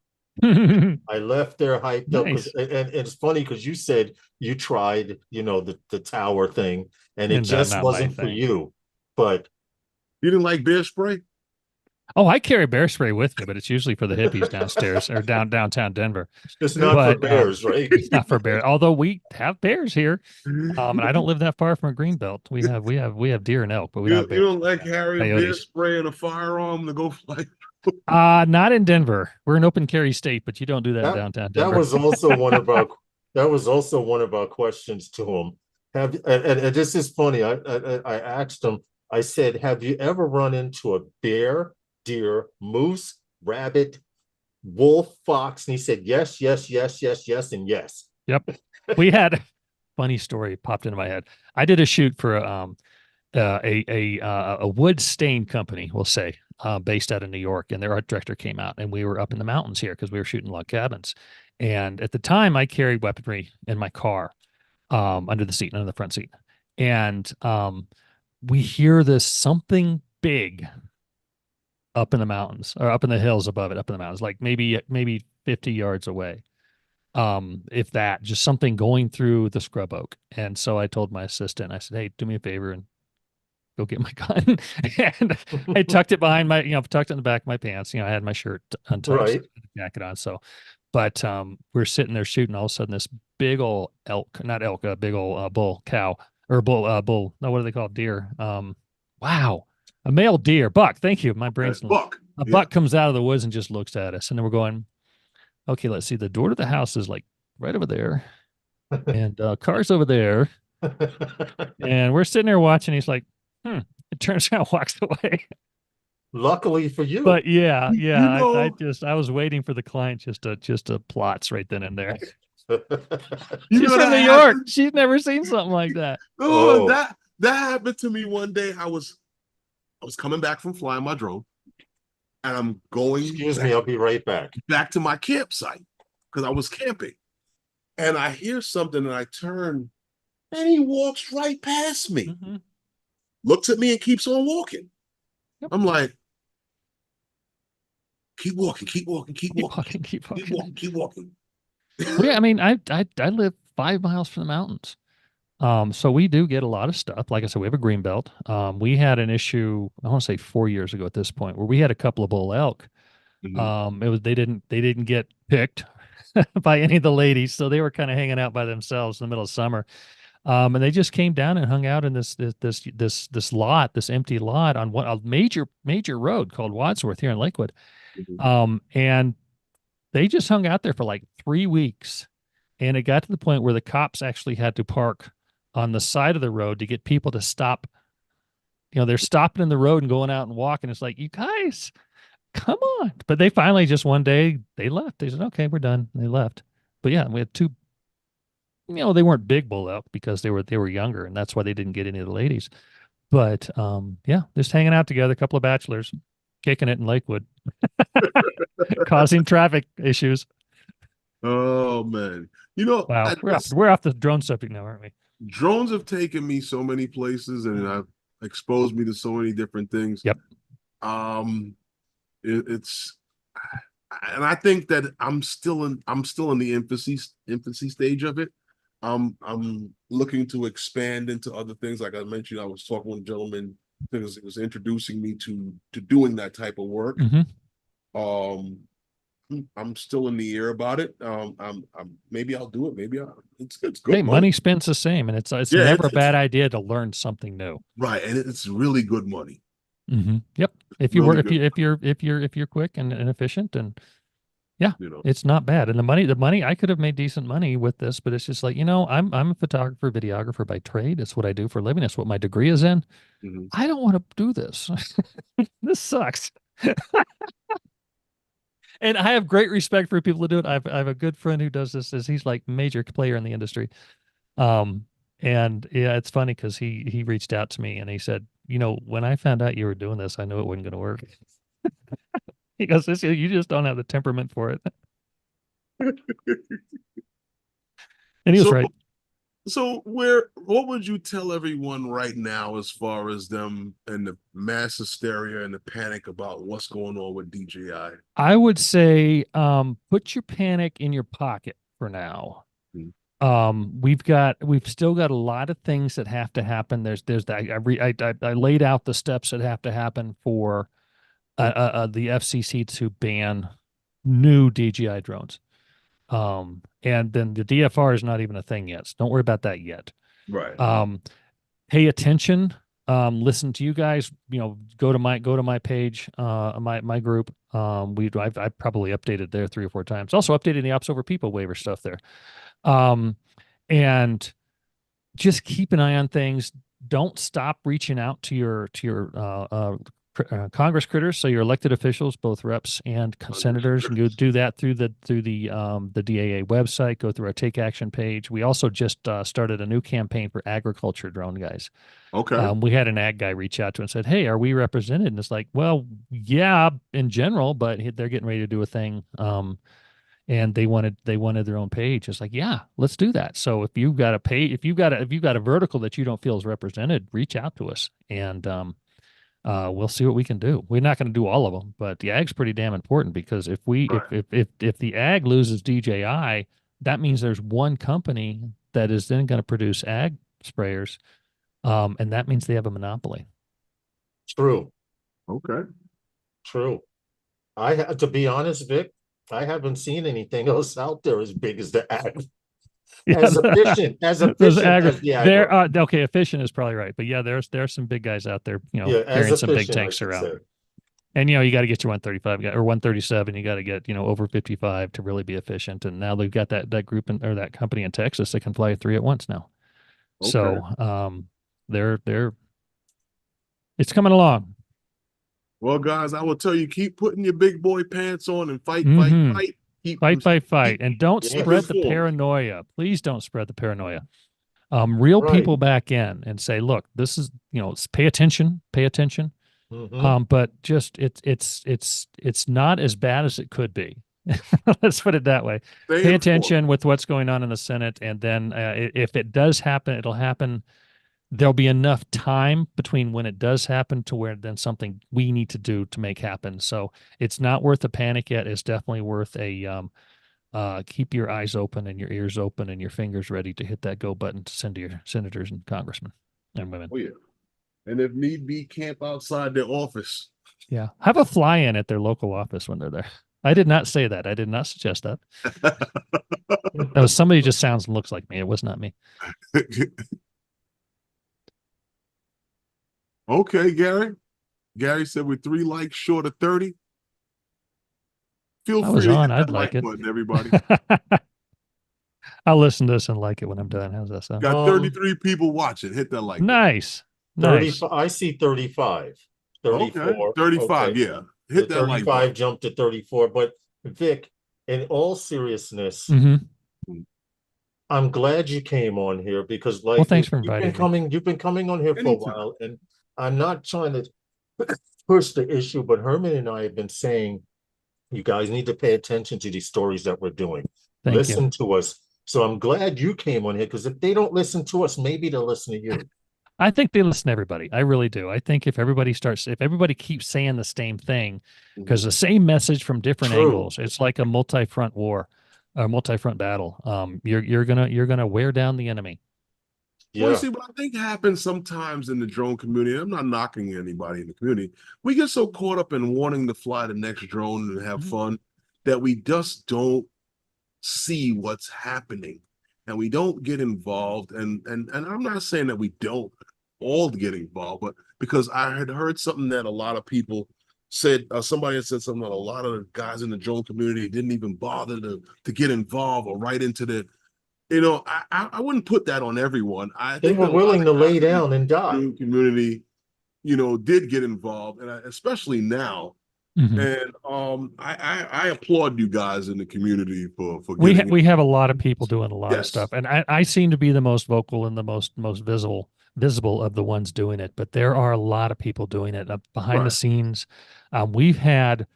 Nice. I left there hyped up because, and it's funny because you said you tried, the tower thing, and it And just not my wasn't for thing. you. But You didn't like bear spray? Oh, I carry bear spray with me, but it's usually for the hippies downstairs or downtown Denver. it's not for But bears, right? it's not for bears. Although we have bears here, and I don't live that far from a green belt. We have deer and elk, but we don't have You bears. don't like carrying bear Coyotes. spray and a firearm to go fly? Not in Denver. We're an open carry state, but you don't do that in That downtown that Denver. was also one of our questions to him. And this is funny. I asked him. I said, "Have you ever run into a bear, deer, moose, rabbit, wolf, fox?" And he said, "Yes, yes, yes, yes, yes, and yes." Yep. We had funny story popped into my head. I did a shoot for a wood stain company, we'll say, based out of New York, and their art director came out, and we were up in the mountains here because we were shooting log cabins. And at the time, I carried weaponry in my car, under the seat, under the front seat, and we hear this something big up in the mountains or up in the hills above it, up in the mountains, like maybe 50 yards away. If that, just something going through the scrub oak. And so I told my assistant, I said, "Hey, do me a favor and go get my gun." And I tucked it behind tucked it in the back of my pants. I had my shirt untucked, Right. jacket on. So, but we're sitting there shooting. All of a sudden, this big old elk, not elk, a big old bull cow or bull. No, what do they call it? Deer? Wow, a male deer, buck. Thank you. My brain's Buck. a buck comes out of the woods and just looks at us, and then we're going, okay, let's see. The door to the house is like right over there, and car's over there, and we're sitting there watching. He's like, It turns around, walks away. Luckily for you. But yeah, You know, I was waiting for the client just to plots right then and there. you She's know from that New York. happened? She's never seen something like that. Oh, Oh. that happened to me one day. I was coming back from flying my drone, and I'm going Excuse me, I'll be right back. back to my campsite because I was camping, and I hear something, and I turn, and he walks right past me, Mhm. looks at me, and keeps on walking. Yep. I'm like, keep walking, keep walking, keep Keep walking, walking, keep keep walking. walking, keep walking. Well, yeah, I mean, I live 5 miles from the mountains. So we do get a lot of stuff. Like I said, we have a green belt. We had an issue, I want to say 4 years ago at this point, where we had a couple of bull elk. They didn't get picked by any of the ladies, so they were kind of hanging out by themselves in the middle of summer. And they just came down and hung out in this lot, this empty lot on a major road called Wadsworth here in Lakewood. And they just hung out there for like 3 weeks. And it got to the point where the cops actually had to park on the side of the road to get people to stop. They're stopping in the road and going out and walking. It's like, you guys, come on. But they finally just one day they left. They said, okay, we're done. And they left. But yeah, we had two, they weren't big bull elk because they were younger, and that's why they didn't get any of the ladies. But yeah, just hanging out together, a couple of bachelors, kicking it in Lakewood, causing traffic issues. Oh man, Wow, we're off the drone subject now, aren't we? drones have taken me so many places, and have exposed me to so many different things. Yep. It's, and I think that I'm still in the infancy stage of it. I'm looking to expand into other things. Like I mentioned, I was talking with a gentleman because it was introducing me to doing that type of work. Mm-hmm. I'm still in the air about it. Maybe I'll do it. It's good. Hey, money spends the same, and it's Yeah, never a bad idea to learn something new. right, and it's really good money. Mm-hmm. Yep. If you're quick and efficient, and yeah, it's not bad. And the money, I could have made decent money with this, but it's just like, I'm a photographer, videographer by trade. It's what I do for a living. It's what my degree is in. Mm-hmm. I don't want to do this. This sucks. And I have great respect for people who do it. I have a good friend who does this. He's like major player in the industry. And yeah, it's funny because he reached out to me and he said, when I found out you were doing this, I knew it wasn't going to work. He goes, you just don't have the temperament for it. And he was So, right. so what would you tell everyone right now as far as them and the mass hysteria and the panic about what's going on with DJI? I would say put your panic in your pocket for now. We've still got a lot of things that have to happen. There's that I laid out the steps that have to happen for the FCC to ban new DJI drones. And then the DFR is not even a thing yet. So don't worry about that yet. Right. Pay attention. Listen to you guys. Go to my page, my group. I've probably updated there 3 or 4 times. Also updated the Ops Over People waiver stuff there. And just keep an eye on things. Don't stop reaching out to your Congress critters, so your elected officials, both reps and senators, and you do that through the DAA website. Go through our Take Action page. We also just started a new campaign for agriculture drone guys. Okay. We had an ag guy reach out to and said, "Hey, are we represented?" And it's like, well, yeah, in general, but they're getting ready to do a thing. And they wanted their own page. It's like, yeah, let's do that. So if you've got a vertical that you don't feel is represented, reach out to us, and we'll see what we can do. We're not going to do all of them, but the ag's pretty damn important, because if the ag loses DJI, that means there's one company that is then going to produce ag sprayers, and that means they have a monopoly. True. Okay. True. To be honest, Vic, I haven't seen anything else out there as big as the ag. As efficient as the ag. Okay, efficient is probably right, but yeah, there's some big guys out there, carrying some big tanks around. And you got to get your 135 guy or 137. You got to get over 55 to really be efficient. And now they've got that group or that company in Texas that can fly 3 at once now. Okay. So they're it's coming along. Well, guys, I will tell you, keep putting your big boy pants on and fight. Fight. And don't spread the paranoia. Please don't spread the paranoia. Reel people back in and say, look, this is, pay attention. But just it's not as bad as it could be. Let's put it that way. Pay attention with what's going on in the Senate. And then if it does happen, it'll happen. There'll be enough time between when it does happen to where then something we need to do to make happen. So it's not worth a panic yet. It's definitely worth a keep your eyes open and your ears open and your fingers ready to hit that go button to send to your senators and congressmen and women. Oh yeah. And if need be, camp outside their office. Yeah. Have a fly-in at their local office when they're there. I did not say that. I did not suggest that. That was somebody who just sounds and looks like me. It was not me. Okay, Gary. Gary said we're 3 likes short of 30. Feel free to hit that like button, everybody. I'll listen to this and like it when I'm done. How's that sound? Got 33 people watching. Hit that like nice. button. Nice. I see 35. 34. Okay. 35, okay. Yeah. Hit that like button. 35 jumped to 34. But Vic, in all seriousness, I'm glad you came on here, because thanks for inviting me. You've been coming on here for a while, and I'm not trying to push the issue, but Herman and I have been saying, you guys need to pay attention to these stories that we're doing. Listen to us. So I'm glad you came on here, because if they don't listen to us, maybe they'll listen to you. I think they listen to everybody. I really do. I think if everybody keeps saying the same thing, because the same message from different angles, it's like a multi-front war, a multi-front battle. You're gonna wear down the enemy. Yeah. Well, see, what I think happens sometimes in the drone community, I'm not knocking anybody in the community, we get so caught up in wanting to fly the next drone and have fun that we just don't see what's happening, and we don't get involved. And I'm not saying that we don't all get involved, but because I had heard something that a lot of people said, somebody had said something that a lot of the guys in the drone community didn't even bother to get involved or write into the, I wouldn't put that on everyone. I think they were willing to lay down and die. The community, did get involved, and especially now. And I applaud you guys in the community for we have a lot of people doing a lot of stuff, and I seem to be the most vocal and the most visible visible of the ones doing it, but there are a lot of people doing it behind the Right. scenes. We've had,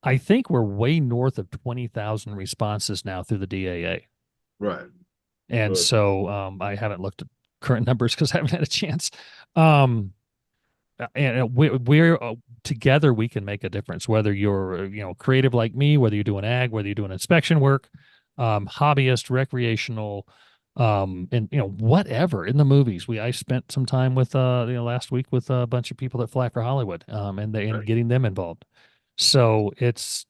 I think we're way north of 20,000 responses now through the DAA. Right. And Good. so I haven't looked at current numbers because I haven't had a chance. And we're together, we can make a difference, whether you're, creative like me, whether you're doing ag, whether you're doing inspection work, hobbyist, recreational, and, whatever in the movies. I spent some time with, last week with a bunch of people that fly for Hollywood, and Right. getting them involved. So it's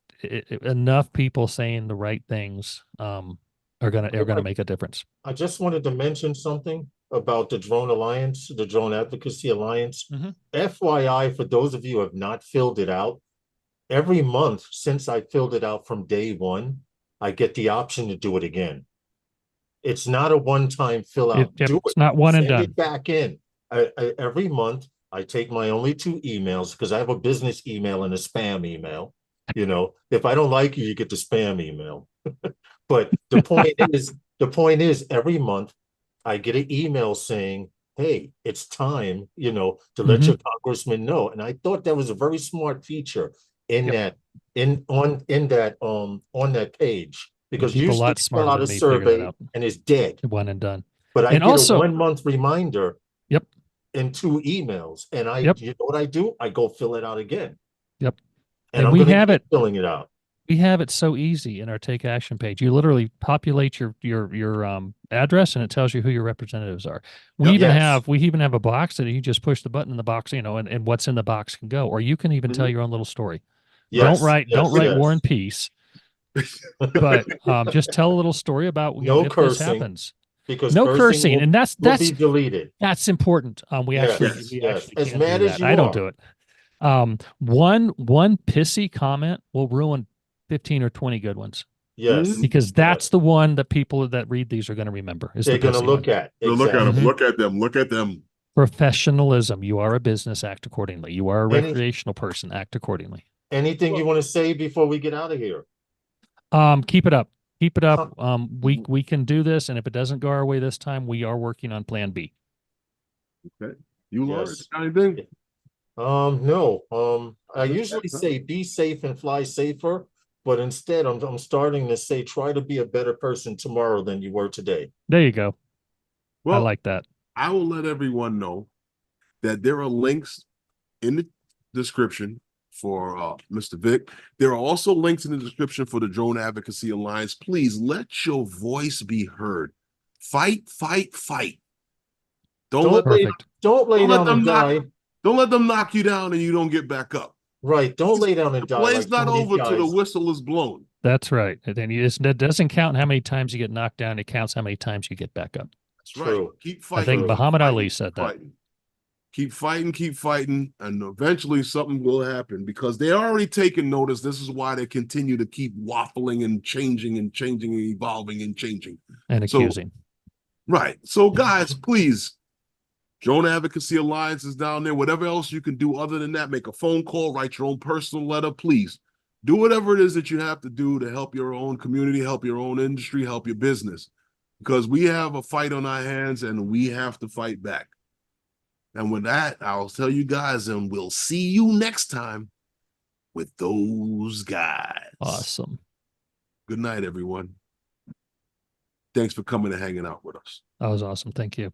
enough people saying the right things, are gonna make a difference. I just wanted to mention something about the Drone Alliance, the Drone Advocacy Alliance. Mhm. FYI, for those of you who have not filled it out, every month since I filled it out from day one, I get the option to do it again. It's not a one-time fill out. Do It's it. not one and Send done. it back in. Every month, I take my only 2 emails because I have a business email and a spam email. If I don't like you, you get the spam email. But the point is, every month I get an email saying, "Hey, it's time, to let your congressman know." And I thought that was a very smart feature in Yep. that page, because People a usually lot you fill smarter out than a me figure that survey out. and it's dead. One and done. But I And get a also, 1 month reminder yep, in 2 emails, and yep, you know what I do? I go fill it out again, yep. and And I'm going to keep filling it out. we have it so easy in our Take Action page. You literally populate your address and it tells you who your representatives are. We Yep. even Yes. have a box that you just push the button in the box, and what's in the box can go. Or you can even tell your own little story. Don't Yes. write Yes. War and Yes. Peace, but just tell a little story about No if this cursing, happens. because No cursing cursing, and will be deleted. that's important. Yes. We Yes. actually As can mad do as that. you I don't are. do it. One pissy comment will ruin 15 or 20 good ones, Yes. because that's the one that people that read these are going to remember, is They're the going to pissy look one. at. So look at them. Exactly. Look at them. Look at them. Professionalism. You are a business, act accordingly. You are a Any- recreational person, act accordingly. Anything you want to say before we get out of here? Keep it up. Keep it up. Mm-hmm. We can do this, and if it doesn't go our way this time, we are working on plan B. Okay. You learned Yes. anything? No. I usually say be safe and fly safer, but instead I'm starting to say try to be a better person tomorrow than you were today. There you go. I Well, like that. I will let everyone know that there are links in the description for Mr. Vic. There are also links in the description for the Drone Advocacy Alliance. Please let your voice be heard. Fight, fight, fight. Don't let Perfect. Don't lay down them and die. don't let them knock you down and you don't get back up. Right. Don't lay down and The die play's like some not of these over till the guys. whistle is blown. That's right. And then it doesn't count how many times you get knocked down. It counts how many times you get back up. That's True. right. Keep I fighting. think Keep Muhammad fighting, Ali said that. Keep fighting, and eventually something will happen, because they're already taking notice. This is why they continue to keep waffling and changing and evolving and changing. And accusing. Right. So, guys, please, Drone Advocacy Alliance is down there. Whatever else you can do other than that, make a phone call, write your own personal letter. Please do whatever it is that you have to do to help your own community, help your own industry, help your business, because we have a fight on our hands and we have to fight back. And with that, I'll tell you guys, and we'll see you next time with those guys. Awesome. Good night, everyone. Thanks for coming and hanging out with us. That was awesome. Thank you.